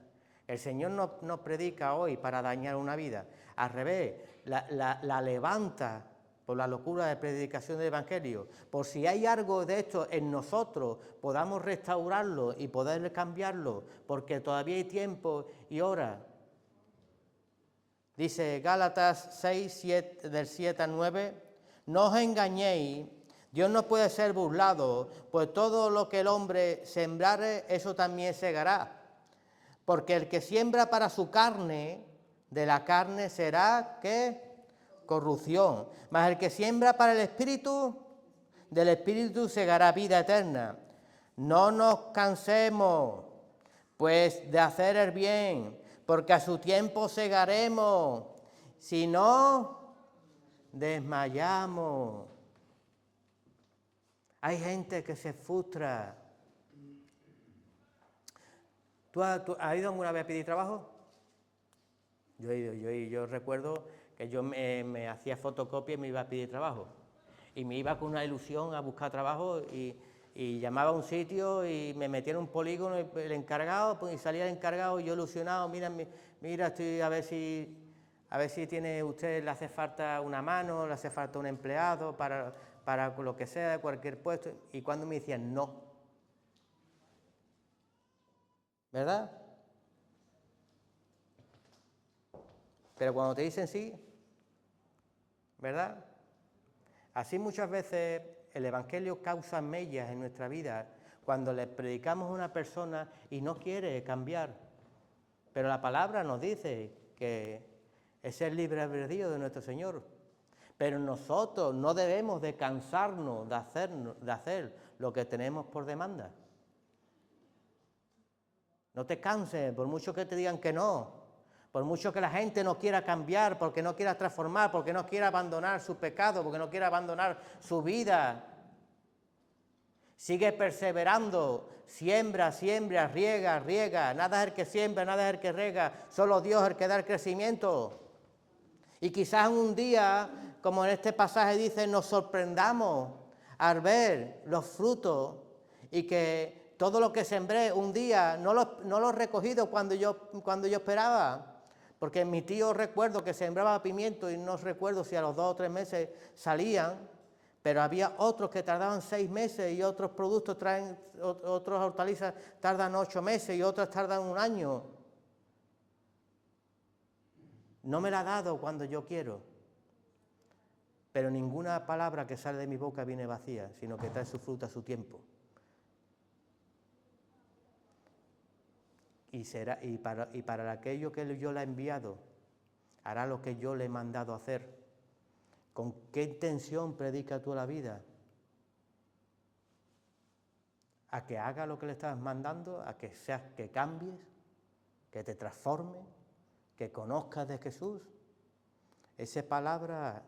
El Señor no predica hoy para dañar una vida, al revés, la levanta por la locura de predicación del Evangelio. Por si hay algo de esto en nosotros, podamos restaurarlo y poder cambiarlo, porque todavía hay tiempo y hora. Dice Gálatas 6, 7, del 7 al 9, no os engañéis, Dios no puede ser burlado, pues todo lo que el hombre sembrare, eso también segará. Porque el que siembra para su carne, de la carne será, ¿qué? Corrupción. Mas el que siembra para el Espíritu, del Espíritu segará vida eterna. No nos cansemos, pues, de hacer el bien, porque a su tiempo segaremos. Si no, desmayamos. Hay gente que se frustra. ¿Tú has ido alguna vez a pedir trabajo? Yo he ido, yo recuerdo que yo me hacía fotocopia y me iba a pedir trabajo. Y me iba con una ilusión a buscar trabajo y llamaba a un sitio y me metía en un polígono el encargado, pues, y salía el encargado y yo ilusionado, mira, estoy a ver si tiene usted, le hace falta una mano, le hace falta un empleado para lo que sea, cualquier puesto. Y cuando me decían no, ¿verdad? Pero cuando te dicen sí, ¿verdad? Así muchas veces el Evangelio causa mellas en nuestra vida cuando le predicamos a una persona y no quiere cambiar. Pero la palabra nos dice que es el libre albedrío de nuestro Señor. Pero nosotros no debemos de cansarnos de hacer lo que tenemos por demanda. No te canses, por mucho que te digan que no. Por mucho que la gente no quiera cambiar, porque no quiera transformar, porque no quiera abandonar su pecado, porque no quiera abandonar su vida. Sigue perseverando, siembra, riega. Nada es el que siembra, nada es el que riega, solo Dios es el que da el crecimiento. Y quizás un día, como en este pasaje dice, nos sorprendamos al ver los frutos y que todo lo que sembré un día no lo he recogido cuando yo esperaba. Porque mi tío recuerdo que sembraba pimiento y no recuerdo si a los 2 o 3 meses salían, pero había otros que tardaban 6 meses y otros productos otras hortalizas tardan 8 meses y otras tardan 1 año. No me la ha dado cuando yo quiero, pero ninguna palabra que sale de mi boca viene vacía, sino que trae su fruto a su tiempo. Y para aquello que yo le he enviado, hará lo que yo le he mandado hacer. ¿Con qué intención predica tú la vida? ¿A que haga lo que le estás mandando? ¿A que cambies? ¿Que te transformes? ¿Que conozcas de Jesús? Esa palabra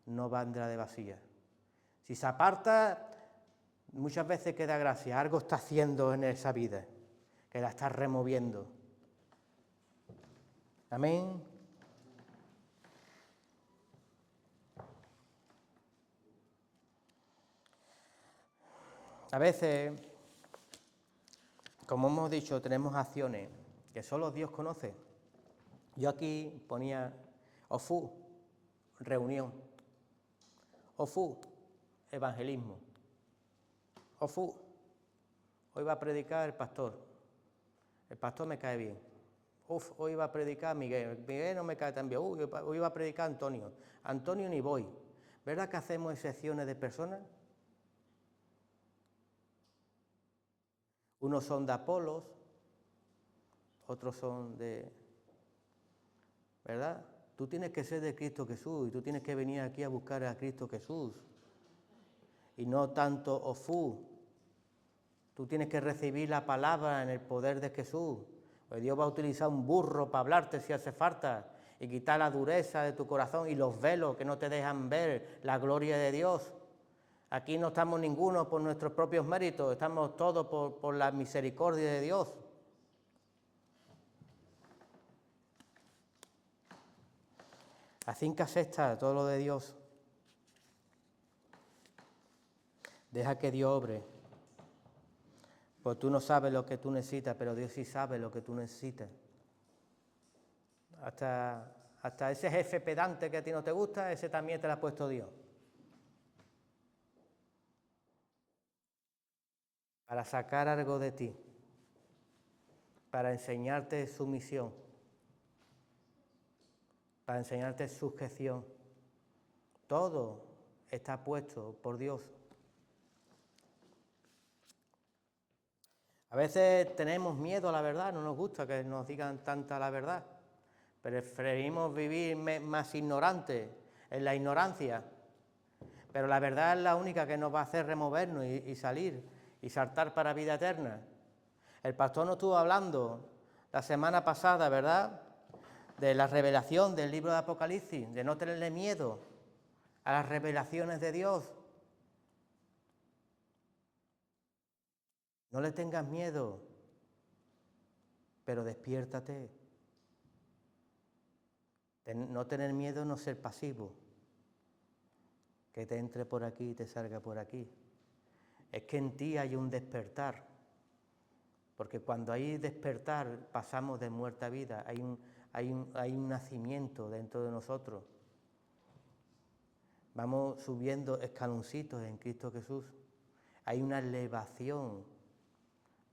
no vendrá de vacía. Si se aparta, muchas veces queda gracia. Algo está haciendo en esa vida, que la está removiendo. Amén. A veces, como hemos dicho, tenemos acciones que solo Dios conoce. Yo aquí ponía OFU, reunión. OFU, evangelismo. OFU, hoy va a predicar el pastor. El pastor me cae bien. Hoy va a predicar Miguel. Miguel no me cae tan bien. Hoy va a predicar Antonio. Antonio ni voy. ¿Verdad que hacemos excepciones de personas? Unos son de Apolos, otros son de... ¿Verdad? Tú tienes que ser de Cristo Jesús y tú tienes que venir aquí a buscar a Cristo Jesús. Y no tanto OFU. Tú tienes que recibir la palabra en el poder de Jesús. Pues Dios va a utilizar un burro para hablarte si hace falta y quitar la dureza de tu corazón y los velos que no te dejan ver la gloria de Dios. Aquí no estamos ninguno por nuestros propios méritos, estamos todos por la misericordia de Dios. A cinca sextas, todo lo de Dios. Deja que Dios obre. Pues tú no sabes lo que tú necesitas, pero Dios sí sabe lo que tú necesitas. hasta ese jefe pedante que a ti no te gusta, ese también te lo ha puesto Dios. Para sacar algo de ti, para enseñarte sumisión, para enseñarte sujeción. Todo está puesto por Dios. A veces tenemos miedo a la verdad, no nos gusta que nos digan tanta la verdad. Preferimos vivir más ignorantes, en la ignorancia. Pero la verdad es la única que nos va a hacer removernos y salir y saltar para vida eterna. El pastor nos estuvo hablando la semana pasada, ¿verdad?, de la revelación del libro de Apocalipsis, de no tenerle miedo a las revelaciones de Dios. No le tengas miedo, pero despiértate. No tener miedo, no ser pasivo. Que te entre por aquí y te salga por aquí. Es que en ti hay un despertar. Porque cuando hay despertar, pasamos de muerte a vida. Hay un nacimiento dentro de nosotros. Vamos subiendo escaloncitos en Cristo Jesús. Hay una elevación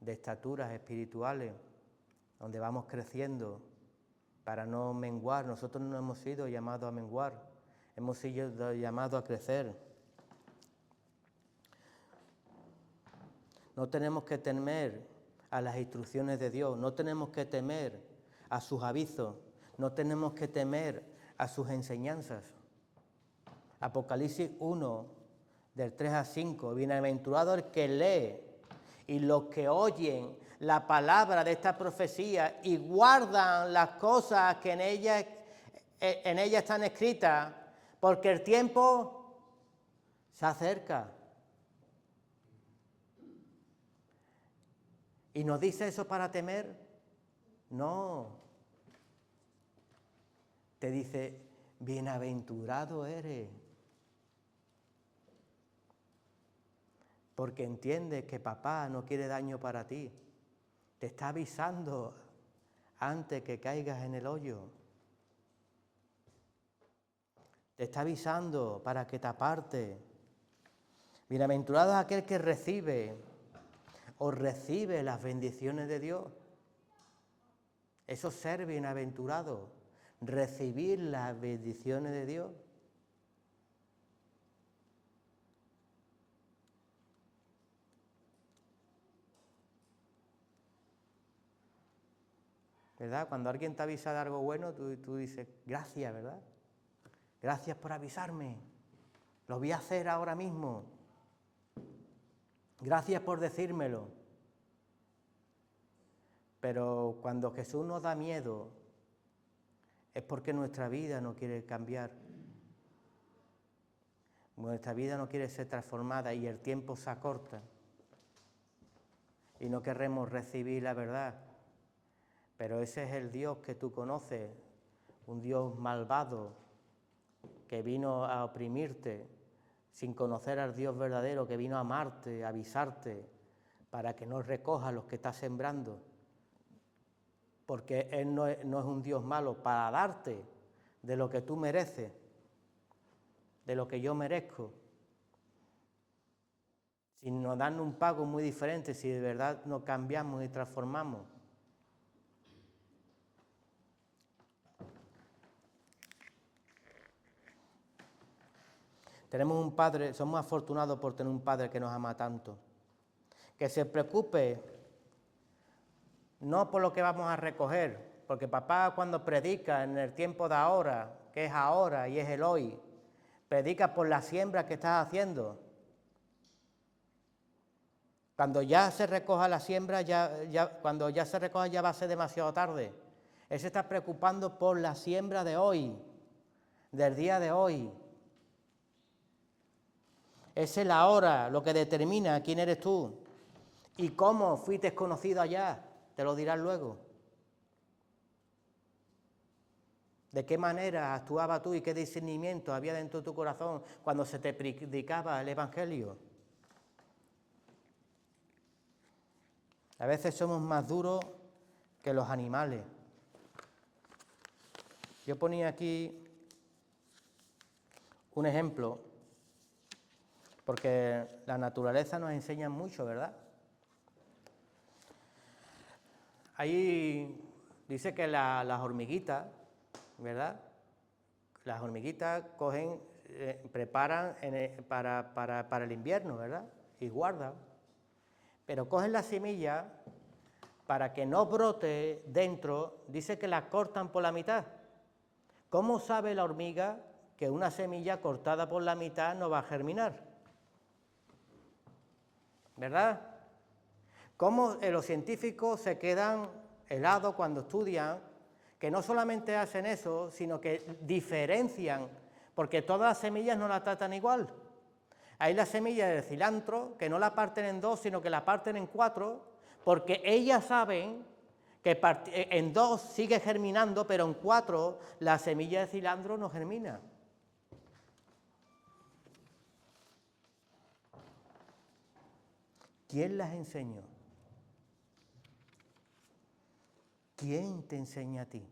de estaturas espirituales donde vamos creciendo para no menguar. Nosotros no hemos sido llamados a menguar, hemos sido llamados a crecer. No tenemos que temer a las instrucciones de Dios, no tenemos que temer a sus avisos, no tenemos que temer a sus enseñanzas. Apocalipsis 1, del 3 al 5, bienaventurado el que lee y los que oyen la palabra de esta profecía y guardan las cosas que en ella están escritas, porque el tiempo se acerca. ¿Y nos dice eso para temer? No. Te dice, bienaventurado eres, porque entiendes que papá no quiere daño para ti. Te está avisando antes que caigas en el hoyo. Te está avisando para que te apartes. Bienaventurado es aquel que recibe las bendiciones de Dios. Eso es ser bienaventurado, recibir las bendiciones de Dios. ¿Verdad? Cuando alguien te avisa de algo bueno, tú dices, gracias, ¿verdad? Gracias por avisarme. Lo voy a hacer ahora mismo. Gracias por decírmelo. Pero cuando Jesús nos da miedo, es porque nuestra vida no quiere cambiar. Nuestra vida no quiere ser transformada y el tiempo se acorta. Y no queremos recibir la verdad. Pero ese es el Dios que tú conoces, un Dios malvado que vino a oprimirte sin conocer al Dios verdadero, que vino a amarte, a avisarte, para que no recojas los que estás sembrando. Porque Él no es un Dios malo, para darte de lo que tú mereces, de lo que yo merezco, sin nos darnos un pago muy diferente, si de verdad nos cambiamos y transformamos. Tenemos un padre, somos afortunados por tener un padre que nos ama tanto, que se preocupe no por lo que vamos a recoger, porque papá cuando predica en el tiempo de ahora, que es ahora y es el hoy, predica por la siembra que estás haciendo. Cuando ya se recoja la siembra, cuando ya se recoja ya va a ser demasiado tarde. Él se está preocupando por la siembra de hoy, del día de hoy. Es el ahora lo que determina quién eres tú y cómo fuiste conocido allá, te lo dirás luego. ¿De qué manera actuaba tú y qué discernimiento había dentro de tu corazón cuando se te predicaba el Evangelio? A veces somos más duros que los animales. Yo ponía aquí un ejemplo, porque la naturaleza nos enseña mucho, ¿verdad? Ahí dice que las hormiguitas, ¿verdad? Las hormiguitas cogen, preparan para el invierno, ¿verdad? Y guardan. Pero cogen la semilla para que no brote dentro, dice que la cortan por la mitad. ¿Cómo sabe la hormiga que una semilla cortada por la mitad no va a germinar? ¿Verdad? ¿Cómo los científicos se quedan helados cuando estudian que no solamente hacen eso, sino que diferencian, porque todas las semillas no la tratan igual? Hay la semilla del cilantro, que no la parten en dos, sino que la parten en cuatro, porque ellas saben que en dos sigue germinando, pero en cuatro la semilla de cilantro no germina. ¿Quién las enseñó? ¿Quién te enseña a ti?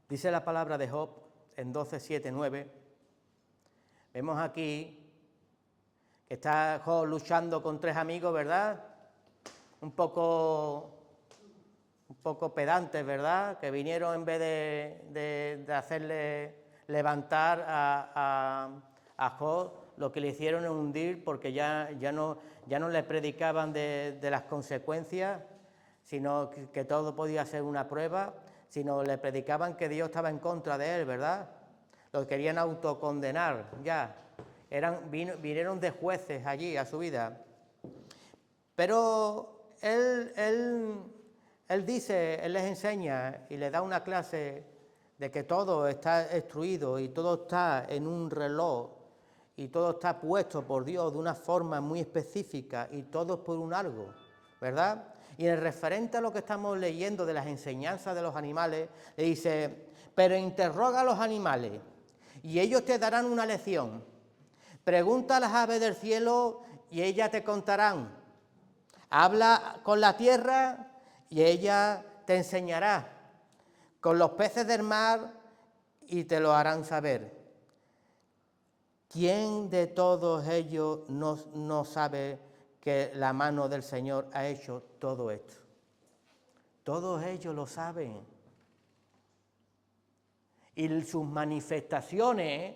Dice la palabra de Job en 12, 7, 9. Vemos aquí que está Job luchando con tres amigos, ¿verdad? Un poco pedantes, ¿verdad? Que vinieron en vez de hacerle levantar a Job, lo que le hicieron es hundir, porque ya no le predicaban de las consecuencias, sino que todo podía ser una prueba, sino le predicaban que Dios estaba en contra de él, ¿verdad? Lo querían autocondenar, ya. Vinieron de jueces allí a su vida. Pero él dice, él les enseña y le da una clase de que todo está destruido y todo está en un reloj y todo está puesto por Dios de una forma muy específica y todo es por un algo, ¿verdad? Y en referente a lo que estamos leyendo de las enseñanzas de los animales, le dice, pero interroga a los animales y ellos te darán una lección. Pregunta a las aves del cielo y ellas te contarán. Habla con la tierra y ella te enseñará. Con los peces del mar y te lo harán saber. ¿Quién de todos ellos no sabe que la mano del Señor ha hecho todo esto? Todos ellos lo saben. Y sus manifestaciones,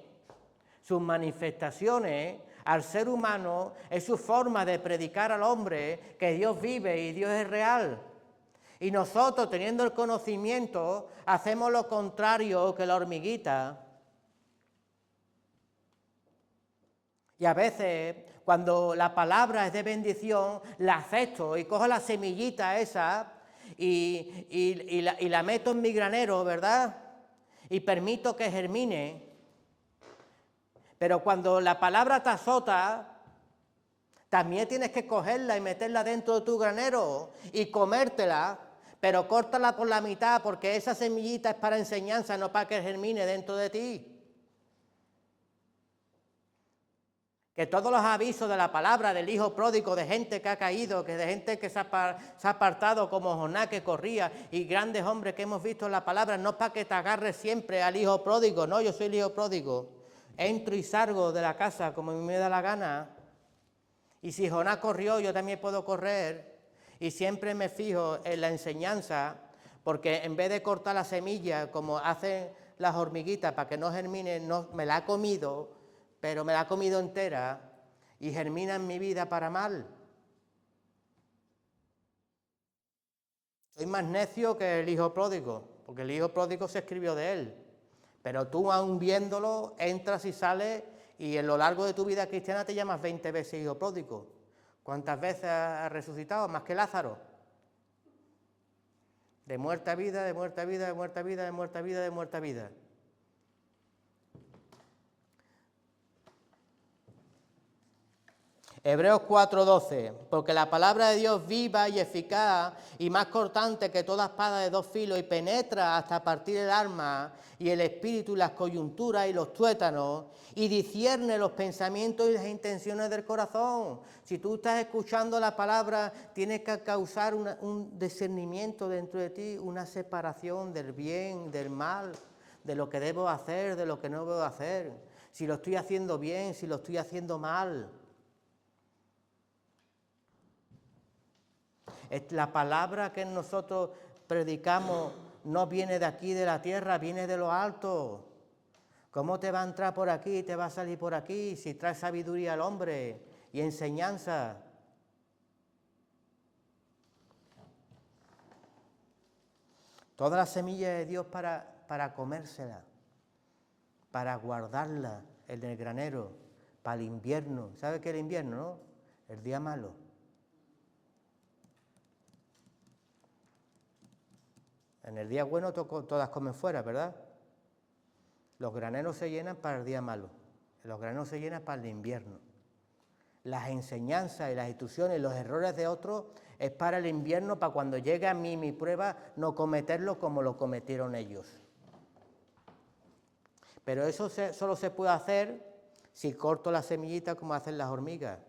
al ser humano, es su forma de predicar al hombre que Dios vive y Dios es real. Y nosotros, teniendo el conocimiento, hacemos lo contrario que la hormiguita. Y a veces, cuando la palabra es de bendición, la acepto y cojo la semillita esa y la meto en mi granero, ¿verdad? Y permito que germine. Pero cuando la palabra te azota, también tienes que cogerla y meterla dentro de tu granero y comértela, pero córtala por la mitad, porque esa semillita es para enseñanza, no para que germine dentro de ti. Que todos los avisos de la palabra del hijo pródigo, de gente que ha caído, que de gente que se ha apartado, como Jonás que corría, y grandes hombres que hemos visto en la palabra, no es para que te agarres siempre al hijo pródigo, no, yo soy el hijo pródigo. Entro y salgo de la casa como me da la gana. Y si Jonás corrió, yo también puedo correr. Y siempre me fijo en la enseñanza, porque en vez de cortar la semilla, como hacen las hormiguitas para que no germine, no, me la he comido, pero me la he comido entera y germina en mi vida para mal. Soy más necio que el hijo pródigo, porque el hijo pródigo se escribió de él. Pero tú, aún viéndolo, entras y sales, y en lo largo de tu vida cristiana te llamas 20 veces hijo pródigo. ¿Cuántas veces has resucitado? Más que Lázaro. De muerte a vida, de muerte a vida, de muerte a vida, de muerte a vida, de muerte a vida. Hebreos 4:12, porque la palabra de Dios viva y eficaz y más cortante que toda espada de 2 filos y penetra hasta partir el alma y el espíritu y las coyunturas y los tuétanos y discierne los pensamientos y las intenciones del corazón. Si tú estás escuchando la palabra, tienes que causar un discernimiento dentro de ti, una separación del bien, del mal, de lo que debo hacer, de lo que no debo hacer, si lo estoy haciendo bien, si lo estoy haciendo mal. La palabra que nosotros predicamos no viene de aquí, de la tierra, viene de lo alto. ¿Cómo te va a entrar por aquí y te va a salir por aquí si trae sabiduría al hombre y enseñanza? Toda la semilla de Dios para comérsela, para guardarla en el granero, para el invierno. ¿Sabe qué es el invierno, no? El día malo. En el día bueno todas comen fuera, ¿verdad? Los graneros se llenan para el día malo. Los graneros se llenan para el invierno. Las enseñanzas y las instrucciones y los errores de otros es para el invierno, para cuando llegue a mí mi prueba, no cometerlo como lo cometieron ellos. Pero eso solo se puede hacer si corto la semillita como hacen las hormigas.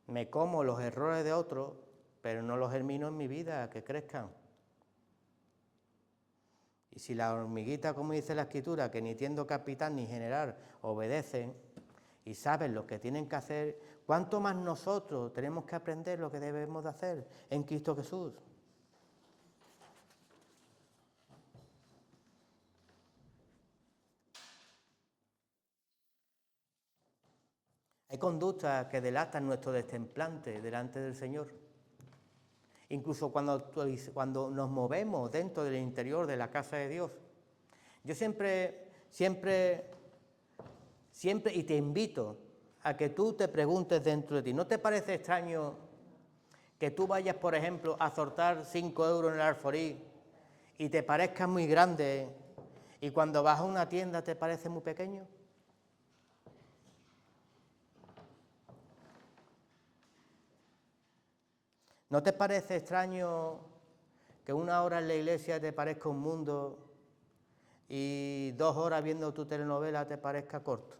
Me como los errores de otros, pero no los germino en mi vida, a que crezcan. Y si la hormiguita, como dice la Escritura, que ni tiendo capitán ni general, obedecen y saben lo que tienen que hacer, ¿cuánto más nosotros tenemos que aprender lo que debemos de hacer en Cristo Jesús? Hay conductas que delatan nuestro destemplante delante del Señor. Incluso cuando nos movemos dentro del interior de la casa de Dios. Yo siempre, y te invito a que tú te preguntes dentro de ti, ¿no te parece extraño que tú vayas, por ejemplo, a soltar 5 euros en el Alforí y te parezca muy grande y cuando vas a una tienda te parece muy pequeño? ¿No te parece extraño que 1 hora en la iglesia te parezca un mundo y 2 horas viendo tu telenovela te parezca corto?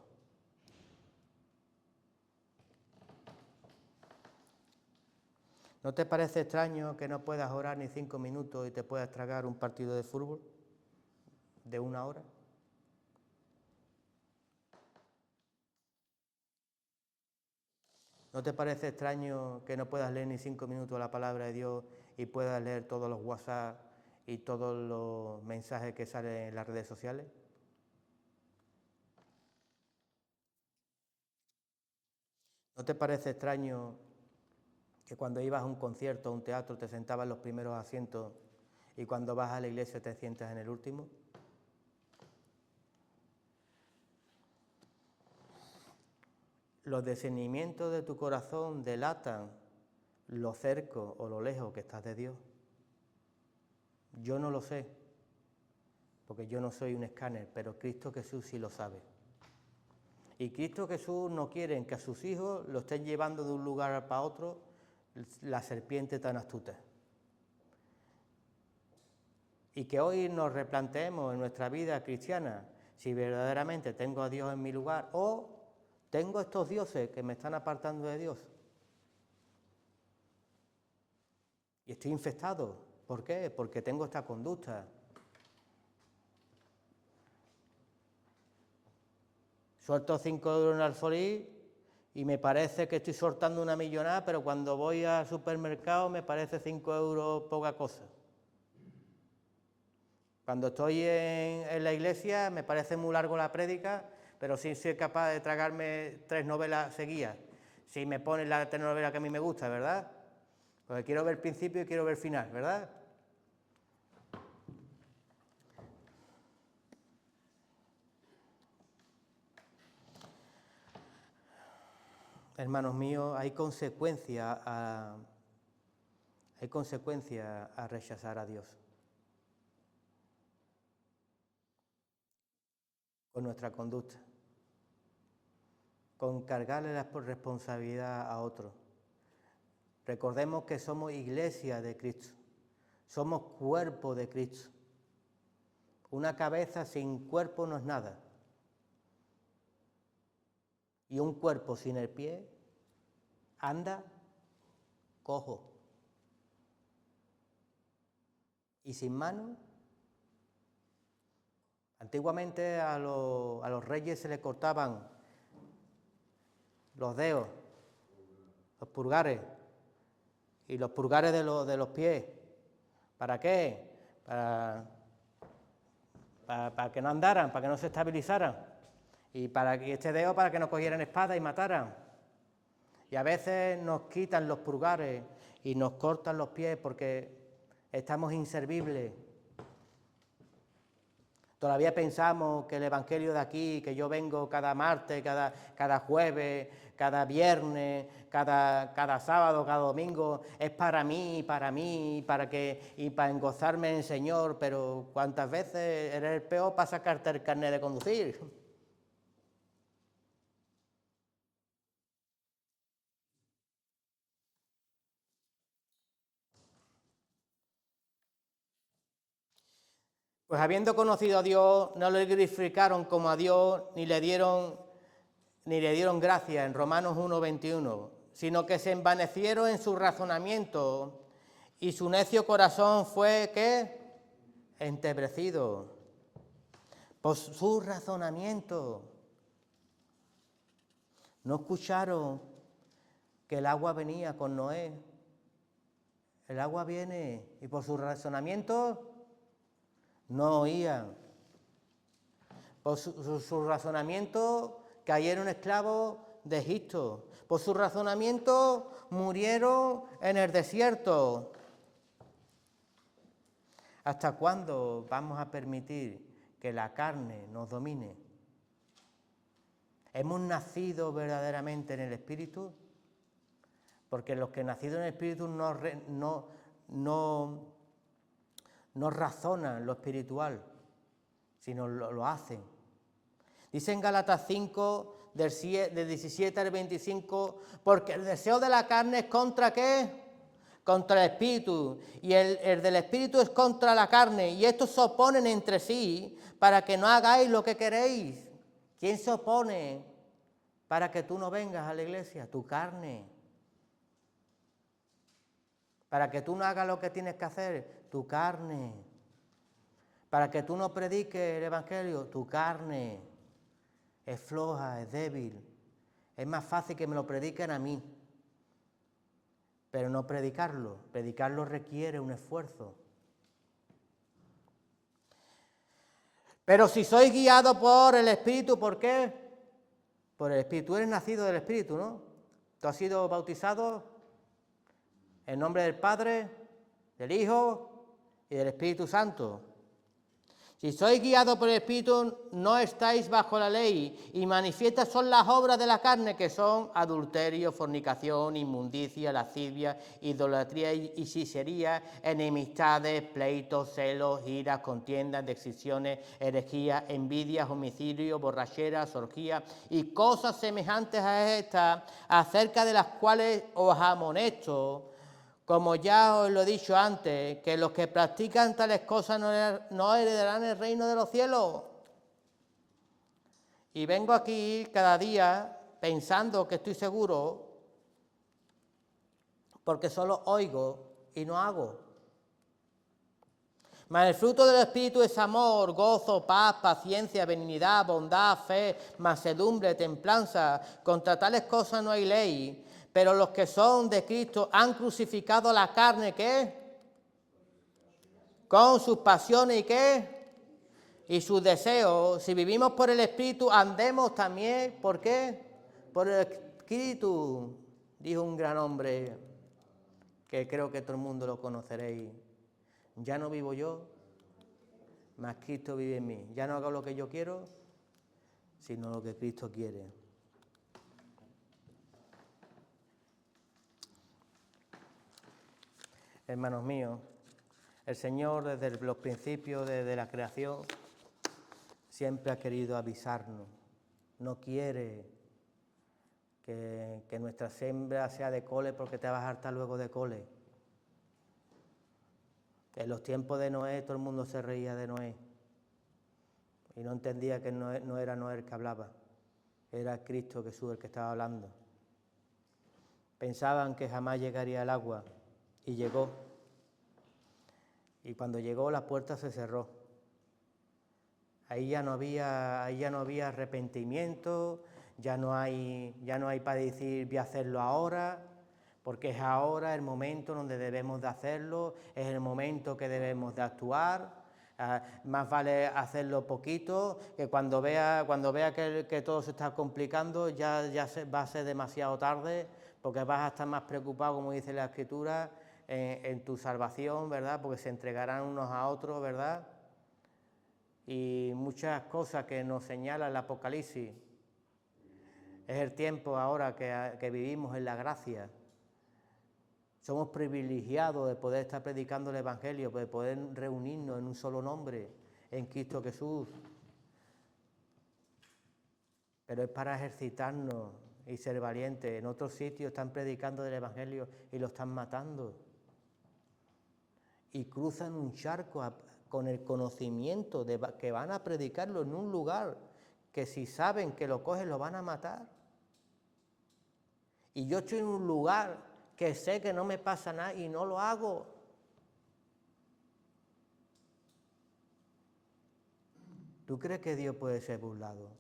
¿No te parece extraño que no puedas orar ni 5 minutos y te puedas tragar un partido de fútbol de 1 hora? ¿No te parece extraño que no puedas leer ni 5 minutos la palabra de Dios y puedas leer todos los WhatsApp y todos los mensajes que salen en las redes sociales? ¿No te parece extraño que cuando ibas a un concierto o a un teatro te sentabas en los primeros asientos y cuando vas a la iglesia te sientas en el último? Los discernimientos de tu corazón delatan lo cerca o lo lejos que estás de Dios. Yo no lo sé, porque yo no soy un escáner, pero Cristo Jesús sí lo sabe. Y Cristo Jesús no quiere que a sus hijos lo estén llevando de un lugar para otro la serpiente tan astuta. Y que hoy nos replanteemos en nuestra vida cristiana si verdaderamente tengo a Dios en mi lugar o tengo estos dioses que me están apartando de Dios. Y estoy infectado. ¿Por qué? Porque tengo esta conducta. Suelto 5 euros en el Alforí y me parece que estoy soltando una millonada, pero cuando voy al supermercado me parece 5 euros poca cosa. Cuando estoy en la iglesia me parece muy largo la prédica, pero sí soy capaz de tragarme 3 novelas seguidas. Si me ponen la telenovela que a mí me gusta, ¿verdad? Porque quiero ver principio y quiero ver final, ¿verdad? Hermanos míos, hay consecuencias a rechazar a Dios. Con nuestra conducta. con cargarle la responsabilidad a otros. Recordemos que somos iglesia de Cristo, somos cuerpo de Cristo. Una cabeza sin cuerpo no es nada. Y un cuerpo sin el pie anda cojo. Y sin manos. Antiguamente a los reyes se les cortaban los dedos, los pulgares, y los pulgares de los pies. ¿Para qué? Para que no andaran, para que no se estabilizaran. Y este dedo para que no cogieran espada y mataran. Y a veces nos quitan los pulgares y nos cortan los pies porque estamos inservibles. Todavía pensamos que el Evangelio de aquí, que yo vengo cada martes, cada jueves, cada viernes, cada sábado, cada domingo, es para mí, para engozarme en el Señor, pero ¿cuántas veces eres el peor para sacarte el carnet de conducir? Pues habiendo conocido a Dios, no le glorificaron como a Dios, ni le dieron gracia en Romanos 1:21, sino que se envanecieron en su razonamiento y su necio corazón fue, ¿qué? Entebrecido. Por su razonamiento. No escucharon que el agua venía con Noé. El agua viene y por su razonamiento no oían. Por su razonamiento cayeron esclavos de Egipto. Por su razonamiento murieron en el desierto. ¿Hasta cuándo vamos a permitir que la carne nos domine? ¿Hemos nacido verdaderamente en el Espíritu? Porque los que nacidos en el Espíritu no razonan lo espiritual, sino lo hacen. Dice en Gálatas 5, del 17 al 25, porque el deseo de la carne es contra ¿qué? Contra el espíritu, y el del espíritu es contra la carne, y estos se oponen entre sí para que no hagáis lo que queréis. ¿Quién se opone para que tú no vengas a la iglesia? Tu carne. Para que tú no hagas lo que tienes que hacer, tu carne. Para que tú no prediques el Evangelio, tu carne. Es floja, es débil. Es más fácil que me lo prediquen a mí. Pero no predicarlo. Predicarlo requiere un esfuerzo. Pero si sois guiados por el Espíritu, ¿por qué? Por el Espíritu. Tú eres nacido del Espíritu, ¿no? Tú has sido bautizado en nombre del Padre, del Hijo y del Espíritu Santo. Si sois guiados por el Espíritu, no estáis bajo la ley, y manifiestas son las obras de la carne, que son adulterio, fornicación, inmundicia, lascivia, idolatría y hechicería, enemistades, pleitos, celos, iras, contiendas, decisiones, herejías, envidias, homicidios, borracheras, orgías y cosas semejantes a estas, acerca de las cuales os amonesto, como ya os lo he dicho antes, que los que practican tales cosas no heredarán el reino de los cielos. Y vengo aquí cada día pensando que estoy seguro, porque solo oigo y no hago. Mas el fruto del Espíritu es amor, gozo, paz, paciencia, benignidad, bondad, fe, mansedumbre, templanza. Contra tales cosas no hay ley. Pero los que son de Cristo han crucificado la carne, ¿qué? Con sus pasiones y ¿qué? Y sus deseos. Si vivimos por el Espíritu, andemos también, ¿por qué? Por el Espíritu, dijo un gran hombre, que creo que todo el mundo lo conoceréis. Ya no vivo yo, mas Cristo vive en mí. Ya no hago lo que yo quiero, sino lo que Cristo quiere. Hermanos míos, el Señor desde los principios, desde la creación, siempre ha querido avisarnos. No quiere que nuestra siembra sea de cole porque te vas a hartar luego de cole. En los tiempos de Noé todo el mundo se reía de Noé y no entendía que no era Noé el que hablaba, era Cristo Jesús el que estaba hablando. Pensaban que jamás llegaría el agua y llegó. Y cuando llegó la puerta se cerró. Ahí ya no había arrepentimiento, ya no hay para decir voy a hacerlo ahora, porque es ahora el momento donde debemos de hacerlo, es el momento que debemos de actuar. Más vale hacerlo poquito, que cuando vea que todo se está complicando ya va a ser demasiado tarde, porque vas a estar más preocupado, como dice la Escritura, en tu salvación, ¿verdad? Porque se entregarán unos a otros, ¿verdad? Y muchas cosas que nos señala el Apocalipsis. Es el tiempo ahora que vivimos en la gracia. Somos privilegiados de poder estar predicando el Evangelio, de poder reunirnos en un solo nombre, en Cristo Jesús. Pero es para ejercitarnos y ser valientes. En otros sitios están predicando el Evangelio y lo están matando. Y cruzan un charco con el conocimiento de que van a predicarlo en un lugar que si saben que lo cogen lo van a matar. Y yo estoy en un lugar que sé que no me pasa nada y no lo hago. ¿Tú crees que Dios puede ser burlado?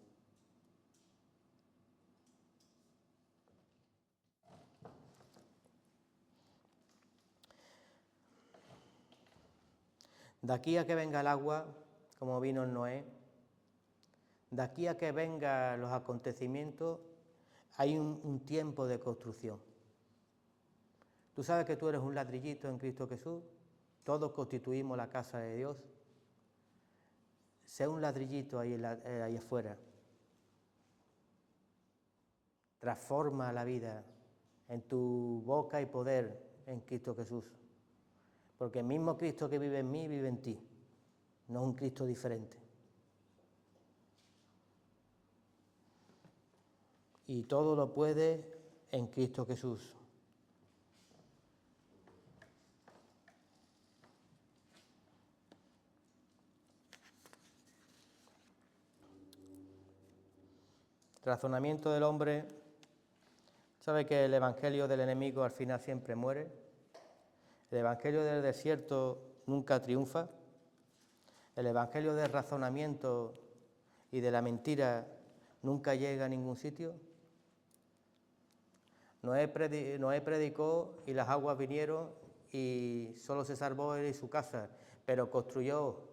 De aquí a que venga el agua, como vino en Noé, de aquí a que vengan los acontecimientos, hay un tiempo de construcción. Tú sabes que tú eres un ladrillito en Cristo Jesús, todos constituimos la casa de Dios. Sé un ladrillito ahí afuera. Transforma la vida en tu boca y poder en Cristo Jesús. Porque el mismo Cristo que vive en mí, vive en ti. No es un Cristo diferente. Y todo lo puede en Cristo Jesús. El razonamiento del hombre, sabe que el evangelio del enemigo al final siempre muere. El evangelio del desierto nunca triunfa. El evangelio del razonamiento y de la mentira nunca llega a ningún sitio. Noé predicó y las aguas vinieron y solo se salvó él y su casa, pero construyó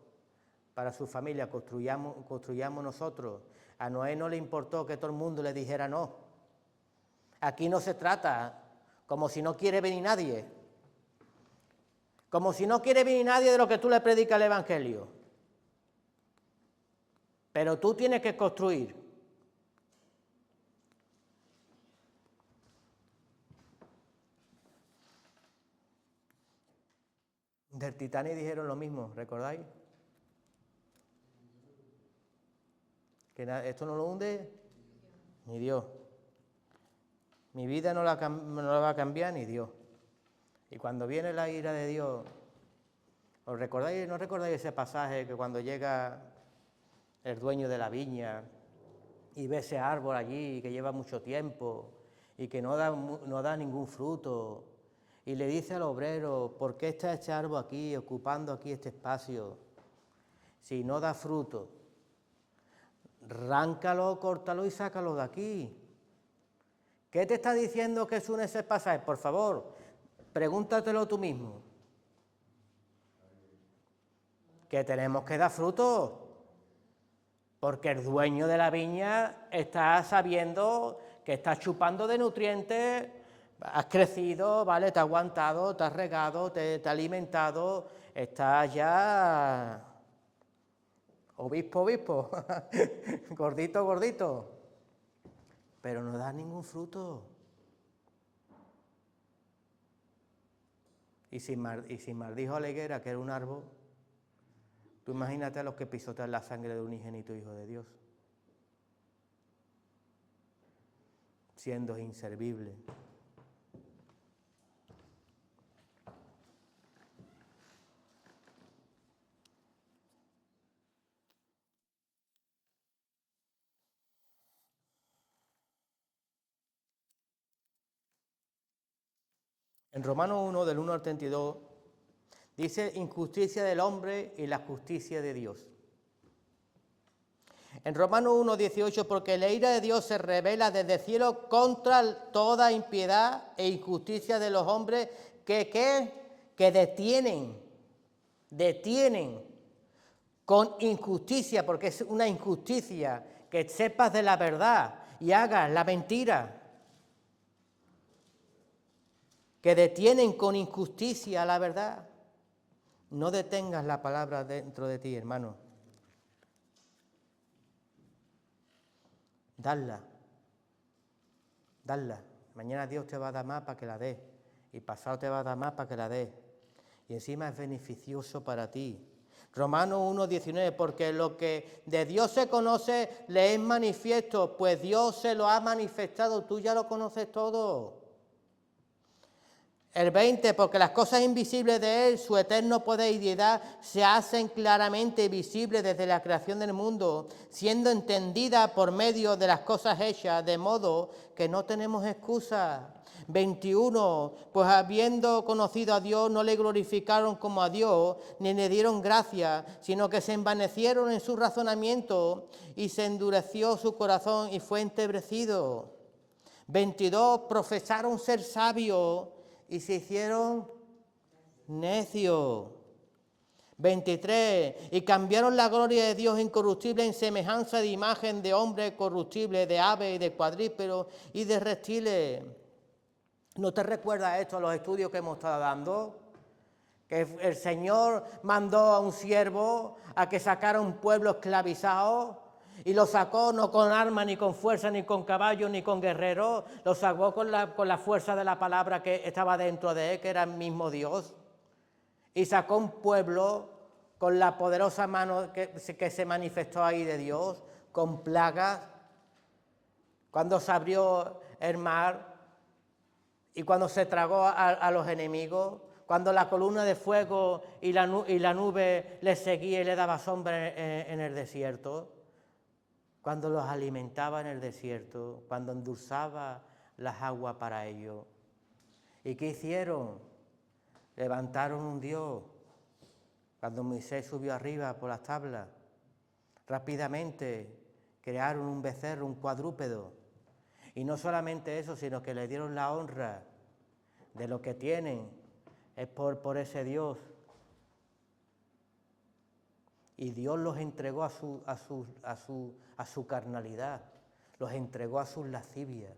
para su familia, construyamos nosotros. A Noé no le importó que todo el mundo le dijera no. Aquí no se trata como si no quiere venir nadie. Como si no quiere venir nadie de lo que tú le predicas el evangelio. Pero tú tienes que construir. Del Titanic dijeron lo mismo, ¿recordáis? Que esto no lo hunde ni Dios. Mi vida no la va a cambiar ni Dios. Y cuando viene la ira de Dios, ¿os recordáis? ¿No recordáis ese pasaje que cuando llega el dueño de la viña y ve ese árbol allí que lleva mucho tiempo y que no da ningún fruto? Y le dice al obrero, ¿por qué está este árbol aquí, ocupando aquí este espacio? Si no da fruto, ráncalo, córtalo y sácalo de aquí. ¿Qué te está diciendo Jesús en ese pasaje? Por favor, pregúntatelo tú mismo. Que tenemos que dar fruto, porque el dueño de la viña está sabiendo que está chupando de nutrientes. Has crecido, ¿vale? Te has aguantado, te has regado, te has alimentado, estás ya obispo, gordito, pero no da ningún fruto. Y sin maldijo a la higuera, que era un árbol, tú imagínate a los que pisotean la sangre de un unigénito Hijo de Dios. siendo inservible. En Romanos 1, del 1 al 32, dice injusticia del hombre y la justicia de Dios. En Romanos 1, 18, porque la ira de Dios se revela desde el cielo contra toda impiedad e injusticia de los hombres que detienen con injusticia, porque es una injusticia, que sepas de la verdad y hagas la mentira, que detienen con injusticia la verdad. No detengas la palabra dentro de ti, hermano. Dadla. Mañana Dios te va a dar más para que la des. Y pasado te va a dar más para que la des. Y encima es beneficioso para ti. Romanos 1:19, porque lo que de Dios se conoce le es manifiesto, pues Dios se lo ha manifestado, tú ya lo conoces todo. El 20, porque las cosas invisibles de Él, su eterno poder y deidad, se hacen claramente visibles desde la creación del mundo, siendo entendidas por medio de las cosas hechas, de modo que no tenemos excusa. 21, pues habiendo conocido a Dios, no le glorificaron como a Dios, ni le dieron gracia, sino que se envanecieron en su razonamiento y se endureció su corazón y fue entebrecido. 22, profesaron ser sabios y se hicieron necios. 23, y cambiaron la gloria de Dios incorruptible en semejanza de imagen de hombre corruptible, de aves y de cuadrúpedos y de reptiles. ¿No te recuerda esto a los estudios que hemos estado dando? Que el Señor mandó a un siervo a que sacara un pueblo esclavizado y lo sacó no con armas, ni con fuerza, ni con caballos, ni con guerreros, lo sacó con la fuerza de la palabra que estaba dentro de él, que era el mismo Dios. Y sacó un pueblo con la poderosa mano que se manifestó ahí de Dios, con plagas, cuando se abrió el mar y cuando se tragó a los enemigos, cuando la columna de fuego y la nube les seguía y le daba sombra en el desierto, cuando los alimentaba en el desierto, cuando endulzaba las aguas para ellos. ¿Y qué hicieron? Levantaron un Dios. Cuando Moisés subió arriba por las tablas, rápidamente crearon un becerro, un cuadrúpedo. Y no solamente eso, sino que le dieron la honra de lo que tienen, es por ese Dios. Y Dios los entregó a su carnalidad, los entregó a sus lascivias,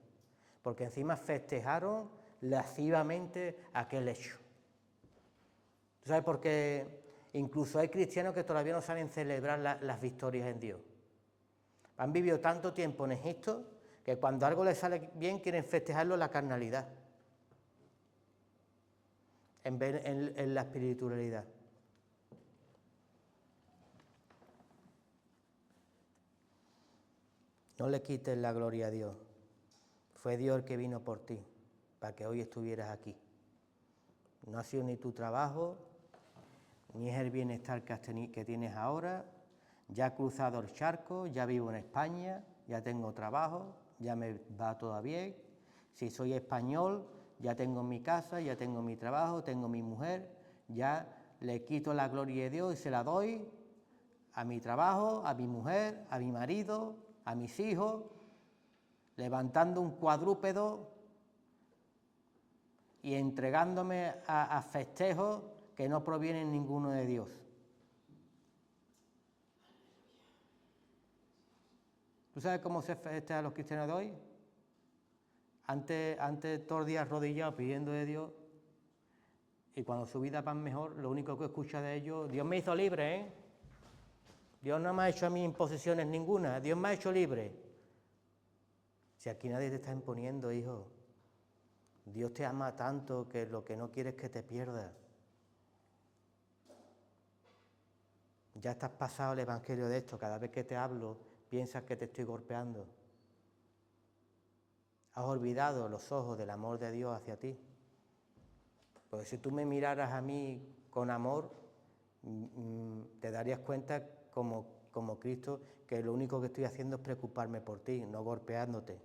porque encima festejaron lascivamente aquel hecho. ¿Tú sabes por qué? Incluso hay cristianos que todavía no saben celebrar las victorias en Dios. Han vivido tanto tiempo en Egipto que cuando algo les sale bien quieren festejarlo en la carnalidad, en vez en la espiritualidad. No le quites la gloria a Dios. Fue Dios el que vino por ti, para que hoy estuvieras aquí. No ha sido ni tu trabajo, ni es el bienestar que tienes ahora. Ya he cruzado el charco, ya vivo en España, ya tengo trabajo, ya me va todo bien. Si soy español, ya tengo mi casa, ya tengo mi trabajo, tengo mi mujer. Ya le quito la gloria de Dios y se la doy a mi trabajo, a mi mujer, a mi marido, a mis hijos, levantando un cuadrúpedo y entregándome a festejos que no provienen ninguno de Dios. ¿Tú sabes cómo se festeja a los cristianos de hoy? Antes todos los días arrodillados pidiendo de Dios, y cuando su vida va mejor, lo único que escucha de ellos, Dios me hizo libre, ¿eh? Dios no me ha hecho a mí imposiciones ninguna, Dios me ha hecho libre. Si aquí nadie te está imponiendo, hijo, Dios te ama tanto que lo que no quiere es que te pierdas. Ya estás pasado el evangelio de esto, cada vez que te hablo piensas que te estoy golpeando. Has olvidado los ojos del amor de Dios hacia ti. Porque si tú me miraras a mí con amor, te darías cuenta como Cristo que lo único que estoy haciendo es preocuparme por ti, no golpeándote.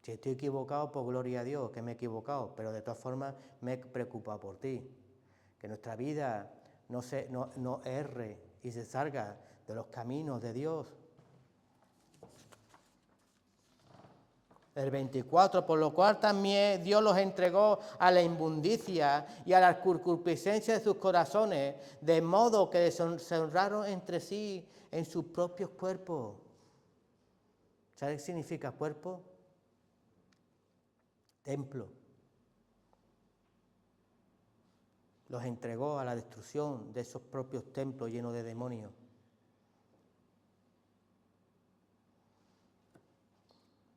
Si estoy equivocado, pues gloria a Dios que me he equivocado, pero de todas formas me he preocupado por ti. Que nuestra vida no erre y se salga de los caminos de Dios. El 24, por lo cual también Dios los entregó a la inmundicia y a la concupiscencia de sus corazones, de modo que se honraron entre sí en sus propios cuerpos. ¿Sabes qué significa cuerpo? Templo. Los entregó a la destrucción de esos propios templos llenos de demonios.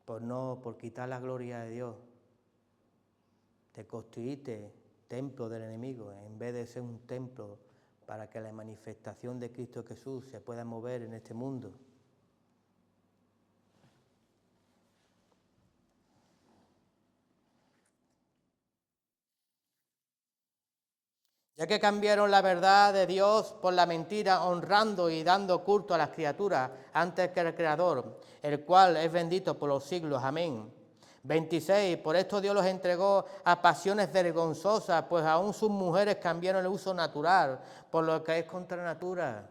Por quitar la gloria de Dios, te constituiste templo del enemigo, en vez de ser un templo para que la manifestación de Cristo Jesús se pueda mover en este mundo. Ya que cambiaron la verdad de Dios por la mentira, honrando y dando culto a las criaturas antes que al Creador, el cual es bendito por los siglos. Amén. 26. Por esto Dios los entregó a pasiones vergonzosas, pues aún sus mujeres cambiaron el uso natural por lo que es contra natura.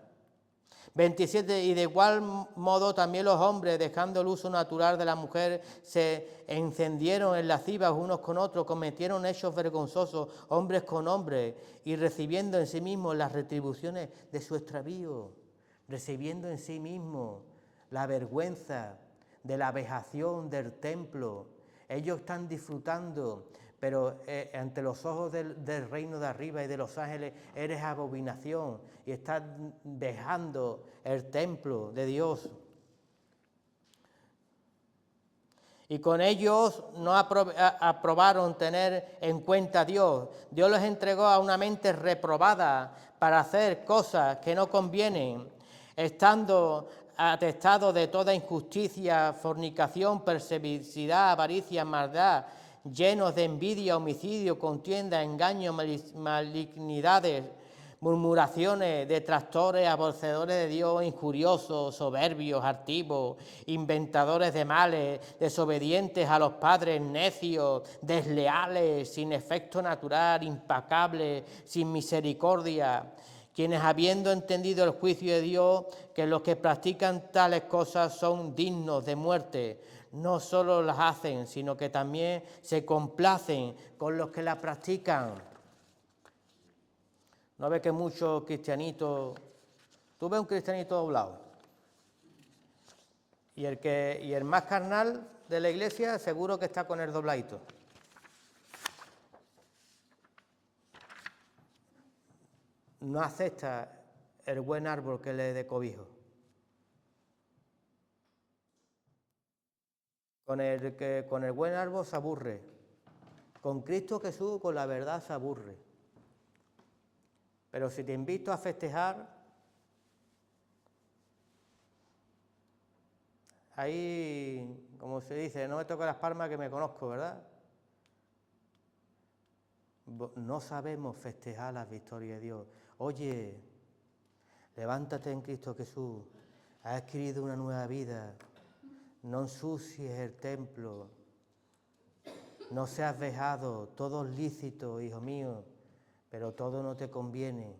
27. Y de igual modo también los hombres, dejando el uso natural de la mujer, se encendieron en lascivas unos con otros, cometieron hechos vergonzosos, hombres con hombres, y recibiendo en sí mismos las retribuciones de su extravío, recibiendo en sí mismos la vergüenza de la vejación del templo. Ellos están disfrutando, pero ante los ojos del reino de arriba y de los ángeles eres abominación y estás dejando el templo de Dios. Y con ellos no aprobaron tener en cuenta a Dios. Dios los entregó a una mente reprobada para hacer cosas que no convienen, estando atestados de toda injusticia, fornicación, perversidad, avaricia, maldad, llenos de envidia, homicidio, contienda, engaño, malignidades, murmuraciones, detractores, aborrecedores de Dios, injuriosos, soberbios, altivos, inventadores de males, desobedientes a los padres, necios, desleales, sin efecto natural, implacables, sin misericordia, quienes habiendo entendido el juicio de Dios, que los que practican tales cosas son dignos de muerte, no solo las hacen, sino que también se complacen con los que la practican. ¿No ves que muchos cristianitos, tú ves un cristianito doblado? Y el más carnal de la iglesia seguro que está con el dobladito. No acepta el buen árbol que le dé cobijo. Con el buen árbol se aburre. Con Cristo Jesús, con la verdad se aburre. Pero si te invito a festejar, ahí, como se dice, no me toca las palmas que me conozco, ¿verdad? No sabemos festejar las victorias de Dios. Oye, levántate en Cristo Jesús, has adquirido una nueva vida, no ensucies el templo, no seas vejado, todo es lícito, hijo mío, pero todo no te conviene.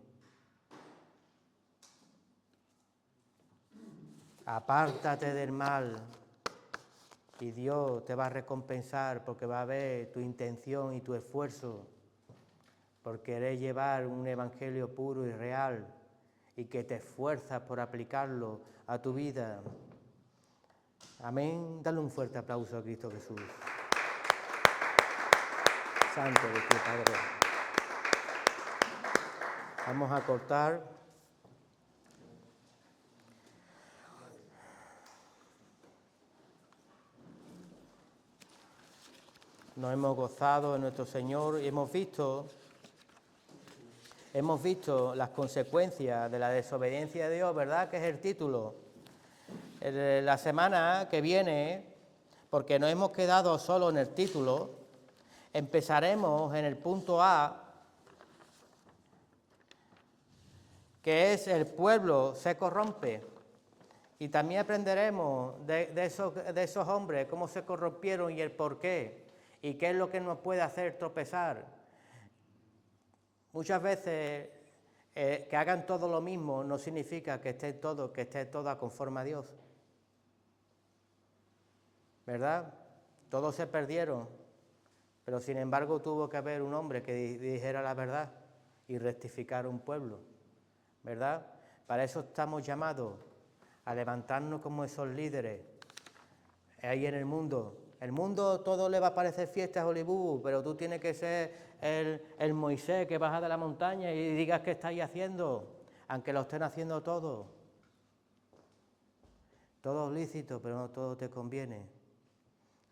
Apártate del mal y Dios te va a recompensar porque va a ver tu intención y tu esfuerzo por querer llevar un evangelio puro y real y que te esfuerzas por aplicarlo a tu vida. Amén. Dale un fuerte aplauso a Cristo Jesús. Santo de tu Padre. Vamos a cortar. Nos hemos gozado en nuestro Señor y hemos visto las consecuencias de la desobediencia de Dios, ¿verdad? Que es el título. La semana que viene porque no hemos quedado solo en el título, empezaremos en el punto A, que es el pueblo se corrompe. Y también aprenderemos de esos hombres, cómo se corrompieron y el por qué, y qué es lo que nos puede hacer tropezar. Muchas veces que hagan todo lo mismo no significa que esté todo conforme a Dios. ¿Verdad? Todos se perdieron, pero sin embargo tuvo que haber un hombre que dijera la verdad y rectificar un pueblo. ¿Verdad? Para eso estamos llamados, a levantarnos como esos líderes ahí en el mundo. El mundo todo le va a parecer fiesta Hollywood, pero tú tienes que ser el Moisés que baja de la montaña y digas qué estáis haciendo, aunque lo estén haciendo todo. Todo es lícito, pero no todo te conviene.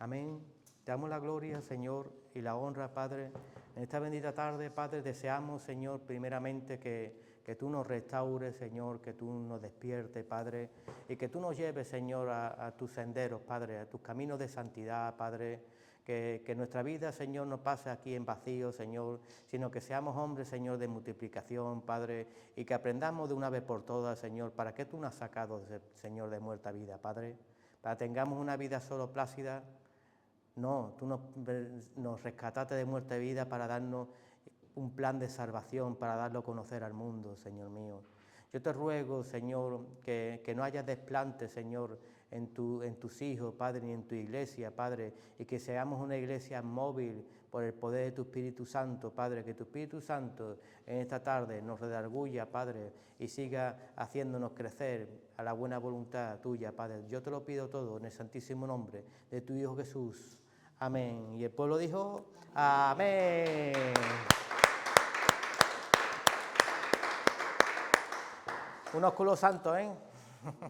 Amén. Te damos la gloria, Señor, y la honra, Padre. En esta bendita tarde, Padre, deseamos, Señor, primeramente que tú nos restaures, Señor, que tú nos despiertes, Padre, y que tú nos lleves, Señor, a tus senderos, Padre, a tus caminos de santidad, Padre, que nuestra vida, Señor, no pase aquí en vacío, Señor, sino que seamos hombres, Señor, de multiplicación, Padre, y que aprendamos de una vez por todas, Señor, para que tú nos has sacado, Señor, de muerta vida, Padre, para que tengamos una vida solo plácida. No, tú nos rescataste de muerte y vida para darnos un plan de salvación, para darlo a conocer al mundo, Señor mío. Yo te ruego, Señor, que no haya desplante, Señor, en tus hijos, Padre, ni en tu iglesia, Padre, y que seamos una iglesia móvil por el poder de tu Espíritu Santo, Padre, que tu Espíritu Santo en esta tarde nos redarguya, Padre, y siga haciéndonos crecer a la buena voluntad tuya, Padre. Yo te lo pido todo en el santísimo nombre de tu Hijo Jesús. Amén. Y el pueblo dijo, amén. Unos culos santos, ¿eh?